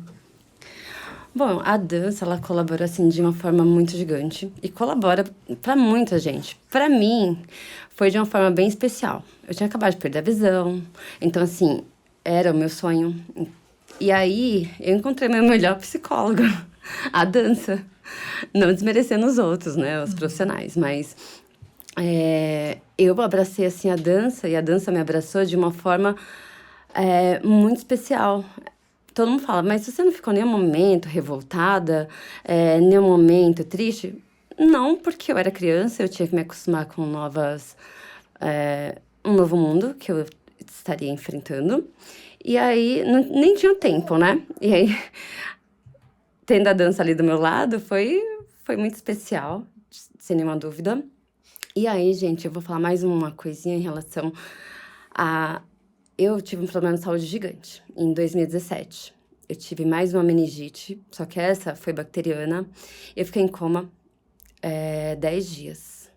Bom, a dança, ela colabora, assim, de uma forma muito gigante. E colabora pra muita gente. Pra mim, foi de uma forma bem especial. Eu tinha acabado de perder a visão. Então, assim, era o meu sonho. E aí, eu encontrei meu melhor psicólogo. A dança. Não desmerecendo os outros, né? Os profissionais. Mas eu abracei, assim, a dança. E a dança me abraçou de uma forma muito especial. todo mundo fala, mas você não ficou em nenhum momento revoltada, nenhum momento triste? Não, porque eu era criança, eu tinha que me acostumar com um novo mundo que eu estaria enfrentando. E aí, nem tinha tempo, né? E aí, tendo a dança ali do meu lado, foi muito especial, sem nenhuma dúvida. E aí, gente, eu vou falar mais uma coisinha em relação a... Eu tive um problema de saúde gigante em 2017. Eu tive mais uma meningite, só que essa foi bacteriana. Eu fiquei em coma 10 dias.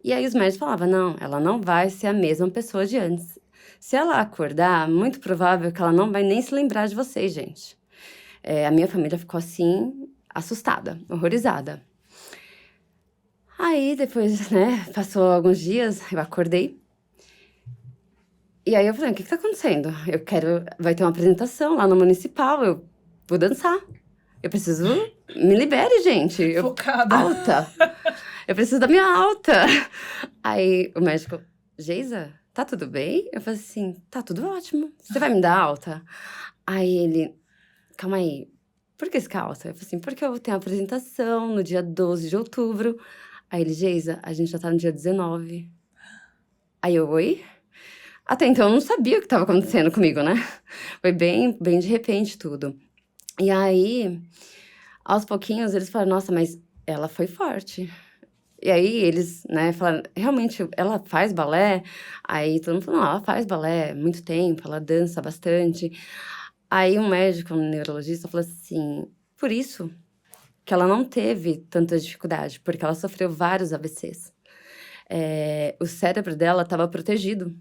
E aí os médicos falavam, não, ela não vai ser a mesma pessoa de antes. Se ela acordar, muito provável que ela não vai nem se lembrar de vocês, gente. A minha família ficou assim, assustada, horrorizada. Aí depois, né, passou alguns dias, eu acordei. E aí eu falei, o que tá acontecendo? Vai ter uma apresentação lá no Municipal, eu vou dançar. Eu preciso, me libere, gente. Focada. Alta. Eu preciso da minha alta. Aí o médico, Geisa, tá tudo bem? Eu falei assim, tá tudo ótimo. Você vai me dar alta? Aí ele, calma aí, por que ficar alta? Eu falei assim, porque eu tenho uma apresentação no dia 12 de outubro. Aí ele, Geisa, a gente já tá no dia 19. Aí eu, oi? Até então eu não sabia o que estava acontecendo comigo, né? Foi bem de repente tudo. E aí, aos pouquinhos, eles falaram, nossa, mas ela foi forte. E aí eles, né, falaram, realmente, ela faz balé? Aí todo mundo falou, não, ela faz balé há muito tempo, ela dança bastante. Aí um médico, um neurologista, falou assim, por isso que ela não teve tanta dificuldade, porque ela sofreu vários AVCs. O cérebro dela estava protegido.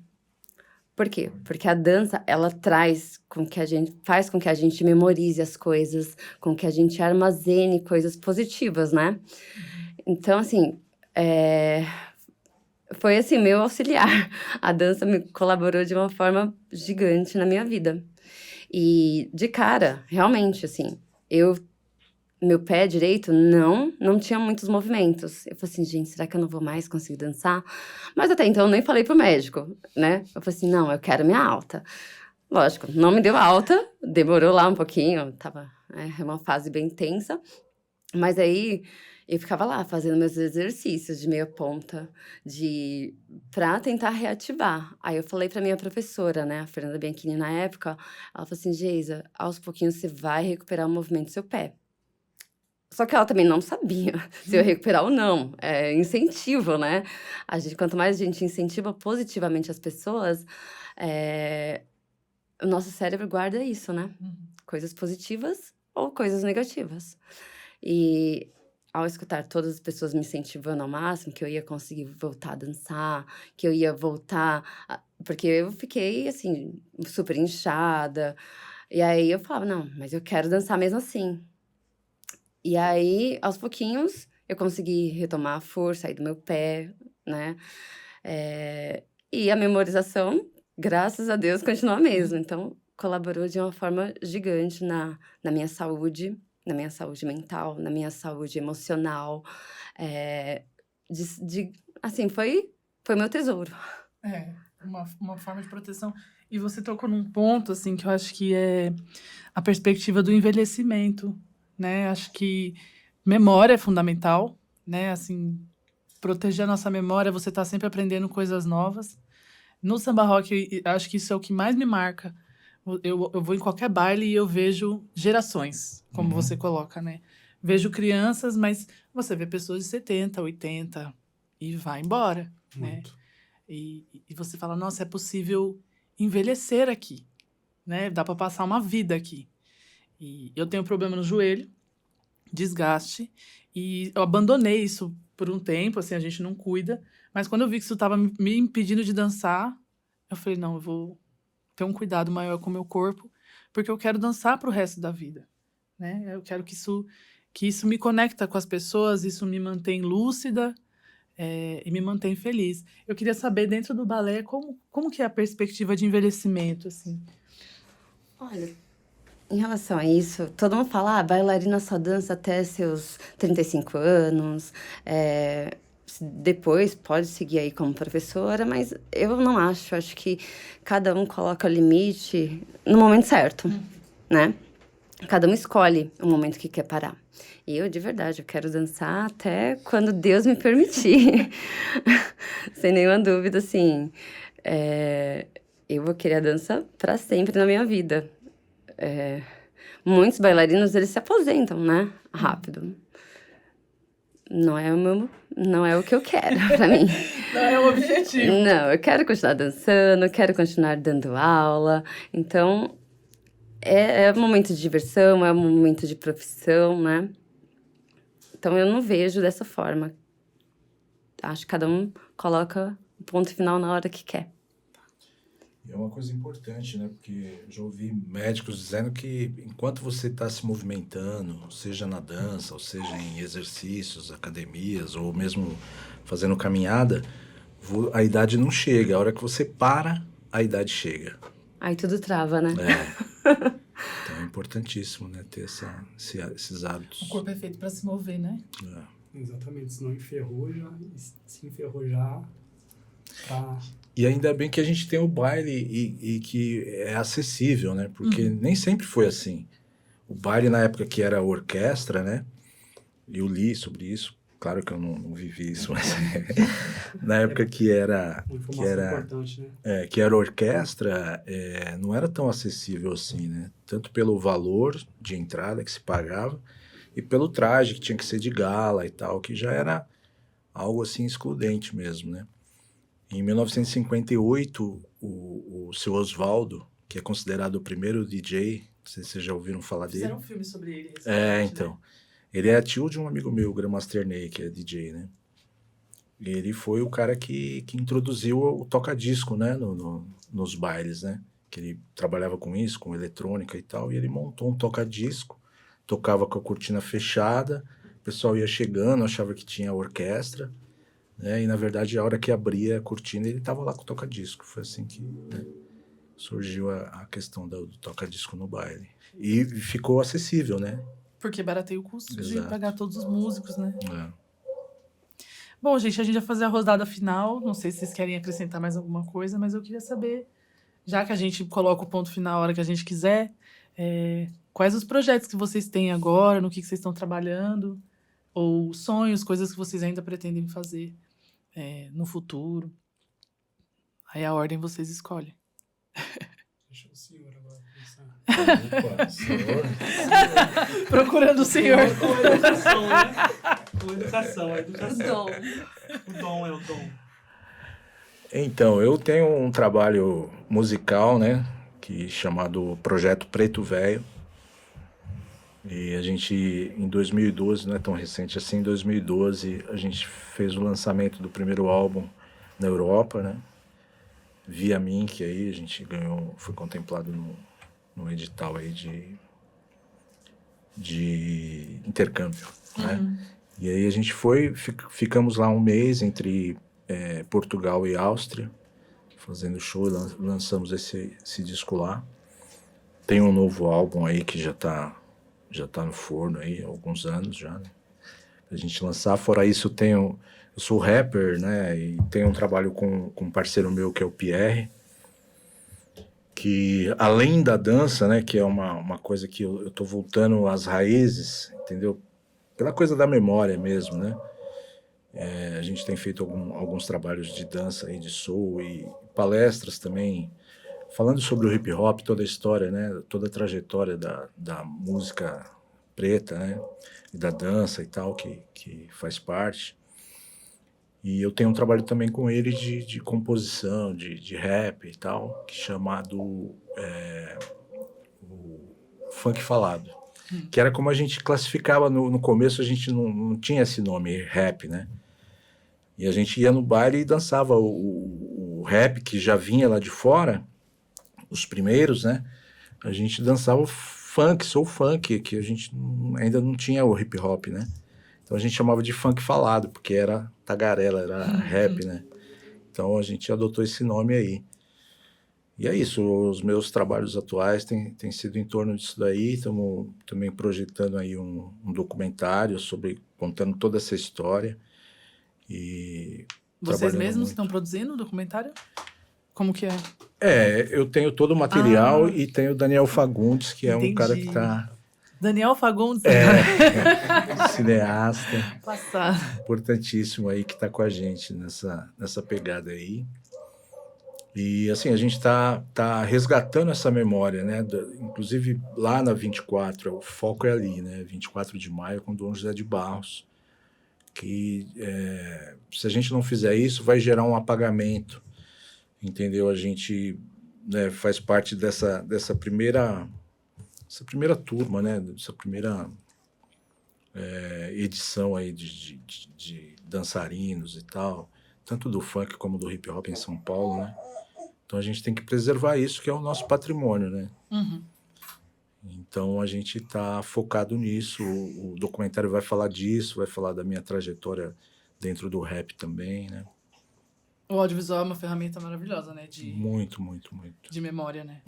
Por quê? Porque a dança, ela faz com que a gente memorize as coisas, com que a gente armazene coisas positivas, né? Então, assim, foi assim, meu auxiliar. A dança me colaborou de uma forma gigante na minha vida. E, de cara, realmente, assim, meu pé direito não tinha muitos movimentos. Eu falei assim, gente, será que eu não vou mais conseguir dançar? Mas até então eu nem falei pro médico, né? Eu falei assim, não, eu quero minha alta. Lógico, não me deu alta, demorou lá um pouquinho, tava uma fase bem tensa. Mas aí eu ficava lá fazendo meus exercícios de meia ponta, pra tentar reativar. Aí eu falei pra minha professora, né, a Fernanda Bianchini na época, ela falou assim, Geisa, aos pouquinhos você vai recuperar o movimento do seu pé. Só que ela também não sabia se eu ia recuperar ou não. É incentivo, né? Quanto mais a gente incentiva positivamente as pessoas, o nosso cérebro guarda isso, né? Coisas positivas ou coisas negativas. E ao escutar todas as pessoas me incentivando ao máximo, que eu ia conseguir voltar a dançar, que eu ia voltar... Porque eu fiquei, assim, super inchada. E aí eu falava, não, mas eu quero dançar mesmo assim. E aí, aos pouquinhos, eu consegui retomar a força aí do meu pé, né? E a memorização, graças a Deus, continua a mesma. Então, colaborou de uma forma gigante na minha saúde mental, na minha saúde emocional. Assim, foi meu tesouro. Uma forma de proteção. E você tocou num ponto, assim, que eu acho que é a perspectiva do envelhecimento, né? Acho que memória é fundamental, né? Assim, proteger a nossa memória, você tá sempre aprendendo coisas novas. No samba rock, acho que isso é o que mais me marca. Eu vou em qualquer baile e eu vejo gerações, como você coloca, né? Vejo crianças, mas você vê pessoas de 70, 80 e vai embora, né? E você fala, nossa, é possível envelhecer aqui, né? Dá para passar uma vida aqui. E eu tenho um problema no joelho, desgaste, e eu abandonei isso por um tempo, assim, a gente não cuida. Mas quando eu vi que isso estava me impedindo de dançar, eu falei, não, eu vou ter um cuidado maior com o meu corpo, porque eu quero dançar pro resto da vida, né? Eu quero que isso me conecta com as pessoas, isso me mantém lúcida e me mantém feliz. Eu queria saber, dentro do balé, como que é a perspectiva de envelhecimento, assim? Olha, em relação a isso, todo mundo fala, bailarina só dança até seus 35 anos, depois pode seguir aí como professora, mas eu não acho que cada um coloca o limite no momento certo, né? Cada um escolhe o momento que quer parar. E eu, de verdade, eu quero dançar até quando Deus me permitir. Sem nenhuma dúvida, assim, eu vou querer a dança para sempre na minha vida. Muitos bailarinos, eles se aposentam, né? Rápido. Não é o que eu quero pra mim. Não é o objetivo. Não, eu quero continuar dançando, quero continuar dando aula. Então, é um momento de diversão, é um momento de profissão, né? Então, eu não vejo dessa forma. Acho que cada um coloca o ponto final na hora que quer. E é uma coisa importante, né? Porque eu já ouvi médicos dizendo que enquanto você está se movimentando, seja na dança, ou seja em exercícios, academias, ou mesmo fazendo caminhada, a idade não chega. A hora que você para, a idade chega. Aí tudo trava, né? Então é importantíssimo, né? Ter esses hábitos. O corpo é feito para se mover, né? Exatamente, se não enferruja, se enferrujar, tá... E ainda bem que a gente tem o baile e que é acessível, né? Porque nem sempre foi assim. O baile, na época que era orquestra, né? Eu li sobre isso. Claro que eu não vivi isso, mas na época que era... Uma informação importante, né? Que era orquestra, não era tão acessível assim, né? Tanto pelo valor de entrada que se pagava e pelo traje que tinha que ser de gala e tal, que já era algo assim excludente mesmo, né? Em 1958, o seu Oswaldo, que é considerado o primeiro DJ, não sei se vocês já ouviram falar dele. Fizeram um filme sobre ele recentemente, Então. Né? Ele é tio de um amigo meu, o Grandmaster Ney, que é DJ, né? Ele foi o cara que introduziu o toca-disco, né? Nos bailes, né? Que ele trabalhava com isso, com eletrônica e tal, e ele montou um toca-disco, tocava com a cortina fechada, o pessoal ia chegando, achava que tinha orquestra, né? E, na verdade, a hora que abria a cortina, ele estava lá com o toca-disco. Foi assim que, né, surgiu a questão do toca-disco no baile. E ficou acessível, né? Porque barateia o custo de Exato. pagar todos os músicos, né? Bom, gente, a gente vai fazer a rodada final. Não sei se vocês querem acrescentar mais alguma coisa, mas eu queria saber, já que a gente coloca o ponto final a hora que a gente quiser, quais os projetos que vocês têm agora, no que vocês estão trabalhando, ou sonhos, coisas que vocês ainda pretendem fazer no futuro. Aí a ordem vocês escolhem. Deixa o senhor agora pensar. Opa, senhor. Procurando o senhor. Com educação, né? Com educação, a educação. Dom. O dom é o dom. Então, eu tenho um trabalho musical, né? Chamado Projeto Preto Velho. E a gente, em 2012, não é tão recente assim, em 2012, a gente fez o lançamento do primeiro álbum na Europa, né? Via mim, que aí a gente ganhou, foi contemplado no edital aí de intercâmbio, né? E aí a gente ficamos lá um mês entre Portugal e Áustria, fazendo show, lançamos esse disco lá. Tem um novo álbum aí que já tá no forno aí há alguns anos já, né? A gente lançar. Fora isso, eu sou rapper, né? E tenho um trabalho com um parceiro meu que é o Pierre, que além da dança, né? Que é uma coisa que eu tô voltando às raízes, entendeu? Pela coisa da memória mesmo, né? A gente tem feito alguns trabalhos de dança aí, de soul e palestras também, falando sobre o hip hop, toda a história, né? Toda a trajetória da música preta, né? E da dança e tal, que faz parte. E eu tenho um trabalho também com ele de composição, de rap e tal, chamado o funk falado. Que era como a gente classificava no começo, a gente não tinha esse nome, rap, né? E a gente ia no baile e dançava o rap, que já vinha lá de fora, os primeiros, né? A gente dançava o funk, soul funk, que a gente ainda não tinha o hip hop, né? Então a gente chamava de funk falado, porque era tagarela, era rap, né? Então a gente adotou esse nome aí. E é isso, os meus trabalhos atuais têm sido em torno disso daí. Estamos também projetando aí um documentário contando toda essa história. E vocês mesmos muito. estão produzindo o documentário? Como que é? Eu tenho todo o material e tenho o Daniel Fagundes, que é um cara que está Daniel Fagundes. Cineasta, Passado. importantíssimo aí que está com a gente nessa pegada aí. E assim, a gente tá resgatando essa memória, né? Inclusive lá na 24, o foco é ali, né? 24 de maio com Dom José de Barros. Que se a gente não fizer isso, vai gerar um apagamento, entendeu? A gente, né, faz parte dessa primeira turma, né? Dessa primeira edição aí de dançarinos e tal, tanto do funk como do hip hop em São Paulo, né? Então a gente tem que preservar isso, que é o nosso patrimônio, né? Uhum. Então a gente está focado nisso. O documentário vai falar disso, vai falar da minha trajetória dentro do rap também, né? O audiovisual é uma ferramenta maravilhosa, né? Muito, muito, muito. De memória, né?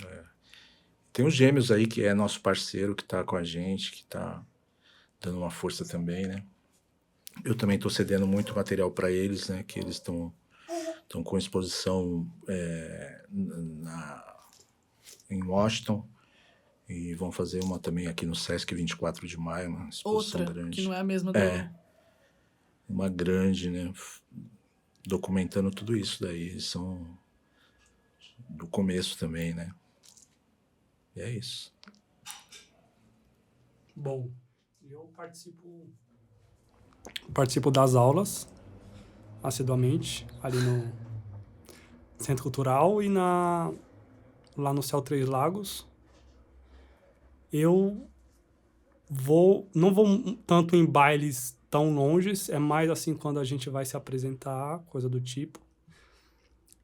Tem os Gêmeos aí, que é nosso parceiro, que está com a gente, que está dando uma força também, né? Eu também estou cedendo muito material para eles, né? Que eles estão com exposição em Washington. E vão fazer uma também aqui no Sesc 24 de maio, uma exposição Outra, grande. que não é a mesma do... Uma grande, né? Documentando tudo isso daí. Eles são do começo também, né? E é isso. Bom, eu participo das aulas assiduamente ali no Centro Cultural e lá no Céu Três Lagos. Eu não vou tanto em bailes tão longes, é mais assim quando a gente vai se apresentar, coisa do tipo.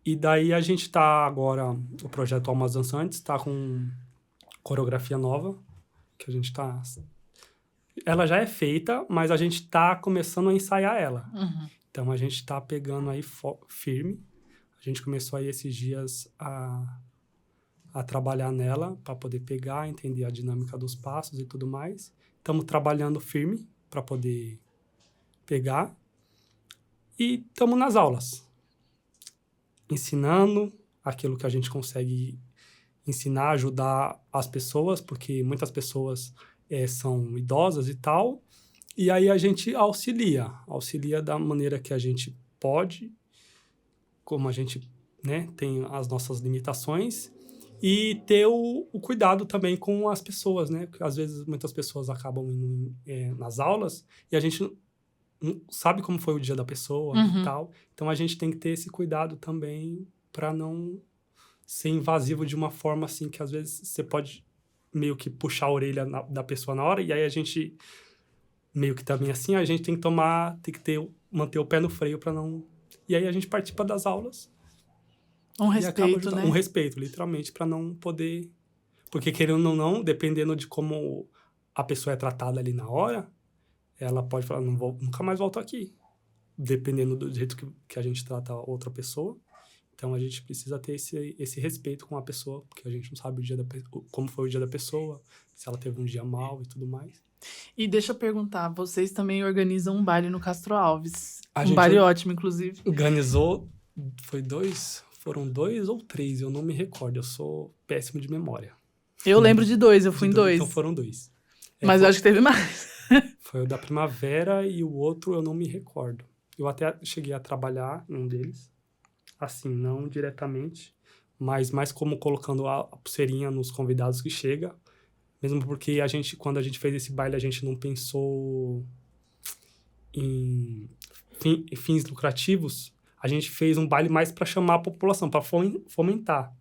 E daí a gente tá agora, o projeto Almas Dançantes tá com coreografia nova, que a gente tá... Ela já é feita, mas a gente tá começando a ensaiar ela. Uhum. Então a gente tá pegando aí firme. A gente começou aí esses dias a trabalhar nela para poder pegar, entender a dinâmica dos passos e tudo mais. Estamos trabalhando firme para poder pegar. E estamos nas aulas, ensinando aquilo que a gente consegue ensinar, ajudar as pessoas, porque muitas pessoas são idosas e tal. E aí a gente auxilia da maneira que a gente pode, como a gente, né, tem as nossas limitações. E ter o cuidado também com as pessoas, né? Porque às vezes muitas pessoas acabam indo nas aulas e a gente não sabe como foi o dia da pessoa e tal. Então a gente tem que ter esse cuidado também para não ser invasivo de uma forma assim que às vezes você pode meio que puxar a orelha da pessoa na hora, e aí a gente meio que também assim, a gente tem que manter o pé no freio para não... E aí a gente participa das aulas. Um respeito, né? Um respeito, literalmente, para não poder... Porque, querendo ou não, dependendo de como a pessoa é tratada ali na hora, ela pode falar, nunca mais volto aqui. Dependendo do jeito que a gente trata a outra pessoa. Então, a gente precisa ter esse respeito com a pessoa, porque a gente não sabe como foi o dia da pessoa, se ela teve um dia mal e tudo mais. E deixa eu perguntar, vocês também organizam um baile no Castro Alves. Um baile ótimo, inclusive. Organizou, foram 2 ou 3, eu não me recordo, eu sou péssimo de memória. Eu lembro de 2, eu fui em 2. Então foram 2. Mas eu acho que teve mais. Foi o da Primavera e o outro eu não me recordo. Eu até cheguei a trabalhar em um deles, assim, não diretamente, mas mais como colocando a pulseirinha nos convidados que chega, mesmo porque quando a gente fez esse baile, a gente não pensou em fins lucrativos. A gente fez um baile mais para chamar a população, para fomentar.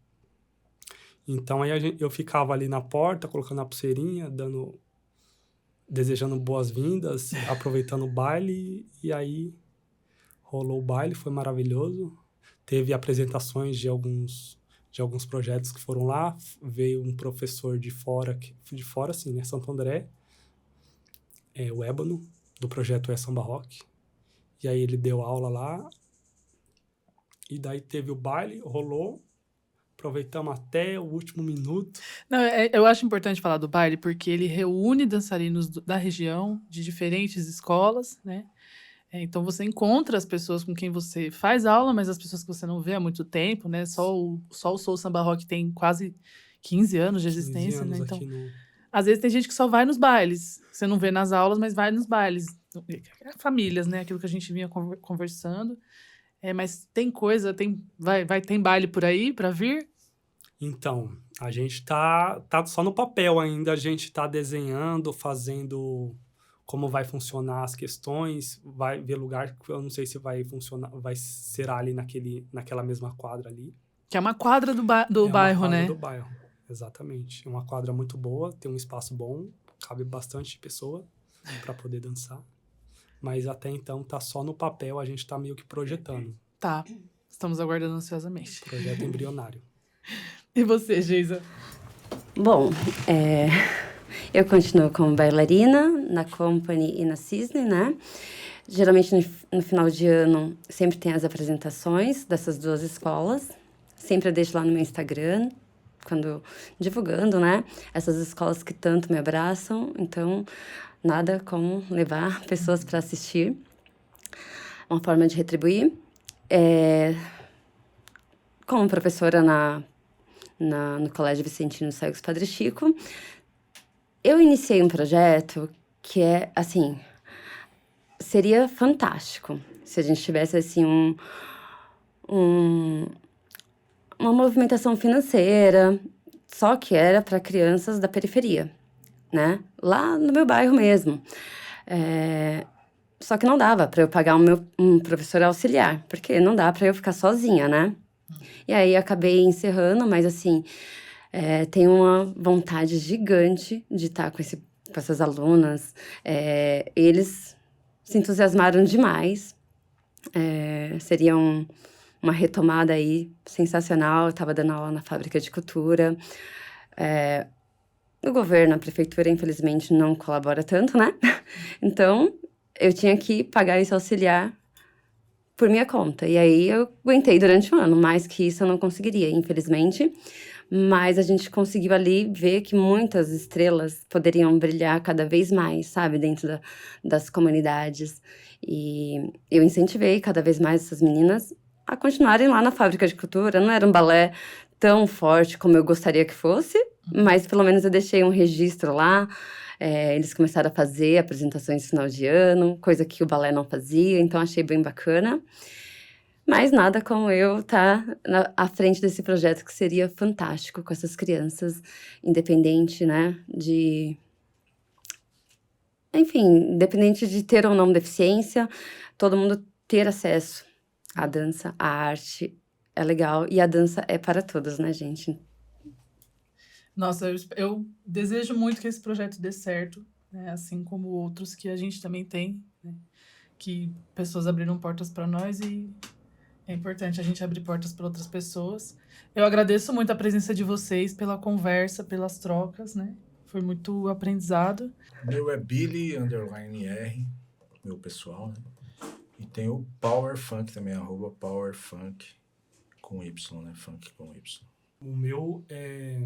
Então, aí eu ficava ali na porta, colocando a pulseirinha, desejando boas-vindas, aproveitando o baile, e aí rolou o baile, foi maravilhoso. Teve apresentações de alguns projetos que foram lá, veio um professor de fora assim, né, Santo André, o Ébano, do projeto Samba Rock, e aí ele deu aula lá, e daí teve o baile, rolou, aproveitamos até o último minuto. Não, eu acho importante falar do baile, porque ele reúne dançarinos da região, de diferentes escolas, né? Então você encontra as pessoas com quem você faz aula, mas as pessoas que você não vê há muito tempo, né? Só o Soul Samba Rock tem quase 15 anos de existência, né? Então Às vezes tem gente que só vai nos bailes. Você não vê nas aulas, mas vai nos bailes. Famílias, né? Aquilo que a gente vinha conversando. Mas tem coisa, tem baile por aí pra vir? Então, a gente tá só no papel ainda, a gente tá desenhando, fazendo como vai funcionar as questões, vai ver lugar, eu não sei se vai funcionar, será ali naquela mesma quadra ali. Que é uma quadra do bairro, uma quadra né? do bairro, exatamente. É uma quadra muito boa, tem um espaço bom, cabe bastante pessoa para poder dançar. Mas até então tá só no papel, a gente tá meio que projetando. Tá, estamos aguardando ansiosamente. Projeto embrionário. E você, Geisa? Bom, eu continuo como bailarina na Company e na Cisne, né? Geralmente no final de ano sempre tem as apresentações dessas duas escolas. Sempre eu deixo lá no meu Instagram, divulgando, né? Essas escolas que tanto me abraçam. Então, nada como levar pessoas para assistir. Uma forma de retribuir. Como professora no Colégio Vicentino Cegos Padre Chico, eu iniciei um projeto que é, assim, seria fantástico se a gente tivesse, assim, uma movimentação financeira, só que era para crianças da periferia, né? Lá no meu bairro mesmo. Só que não dava para eu pagar um professor auxiliar, porque não dá para eu ficar sozinha, né? E aí acabei encerrando, mas assim, tenho uma vontade gigante de estar com essas alunas. Eles se entusiasmaram demais. Seria uma retomada aí sensacional. Eu estava dando aula na fábrica de costura. O governo, a prefeitura, infelizmente, não colabora tanto, né? Então, eu tinha que pagar esse auxiliar por minha conta. E aí, eu aguentei durante um ano. Mais que isso, eu não conseguiria, infelizmente. Mas a gente conseguiu ali ver que muitas estrelas poderiam brilhar cada vez mais, sabe? Dentro das comunidades. E eu incentivei cada vez mais essas meninas a continuarem lá na fábrica de costura. Não era um balé tão forte como eu gostaria que fosse, mas pelo menos eu deixei um registro lá. Eles começaram a fazer apresentações de final de ano, coisa que o balé não fazia, então achei bem bacana. Mas nada como eu estar à frente desse projeto que seria fantástico com essas crianças, independente, né, enfim, independente de ter ou não deficiência, todo mundo ter acesso à dança, à arte, é legal. E a dança é para todos, né, gente? Nossa, eu desejo muito que esse projeto dê certo, né? Assim como outros que a gente também tem, né? Que pessoas abriram portas para nós e é importante a gente abrir portas para outras pessoas. Eu agradeço muito a presença de vocês, pela conversa, pelas trocas, né? Foi muito aprendizado. Meu é Billy_R, meu pessoal, né? E tem o Power Funk também, @PowerFunk com Y, né? Funk com Y. O meu é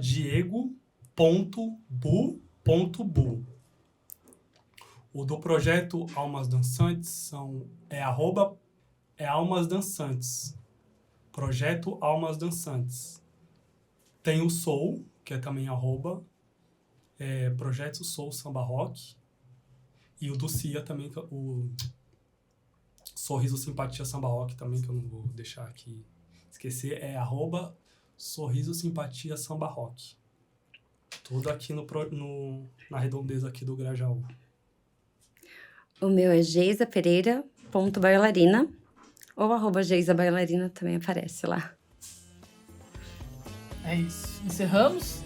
@diego.bu.bu. O do projeto Almas Dançantes é Almas Dançantes. Projeto Almas Dançantes. Tem o Soul, que é também Projeto Soul Samba Rock. E o do Cia também, o Sorriso Simpatia Samba Rock também, que eu não vou deixar aqui esquecer, é @Sorriso Simpatia Samba Rock. Tudo aqui na redondeza aqui do Grajaú. O meu é geisapereira.bailarina ou @geisabailarina também aparece lá. É isso. Encerramos?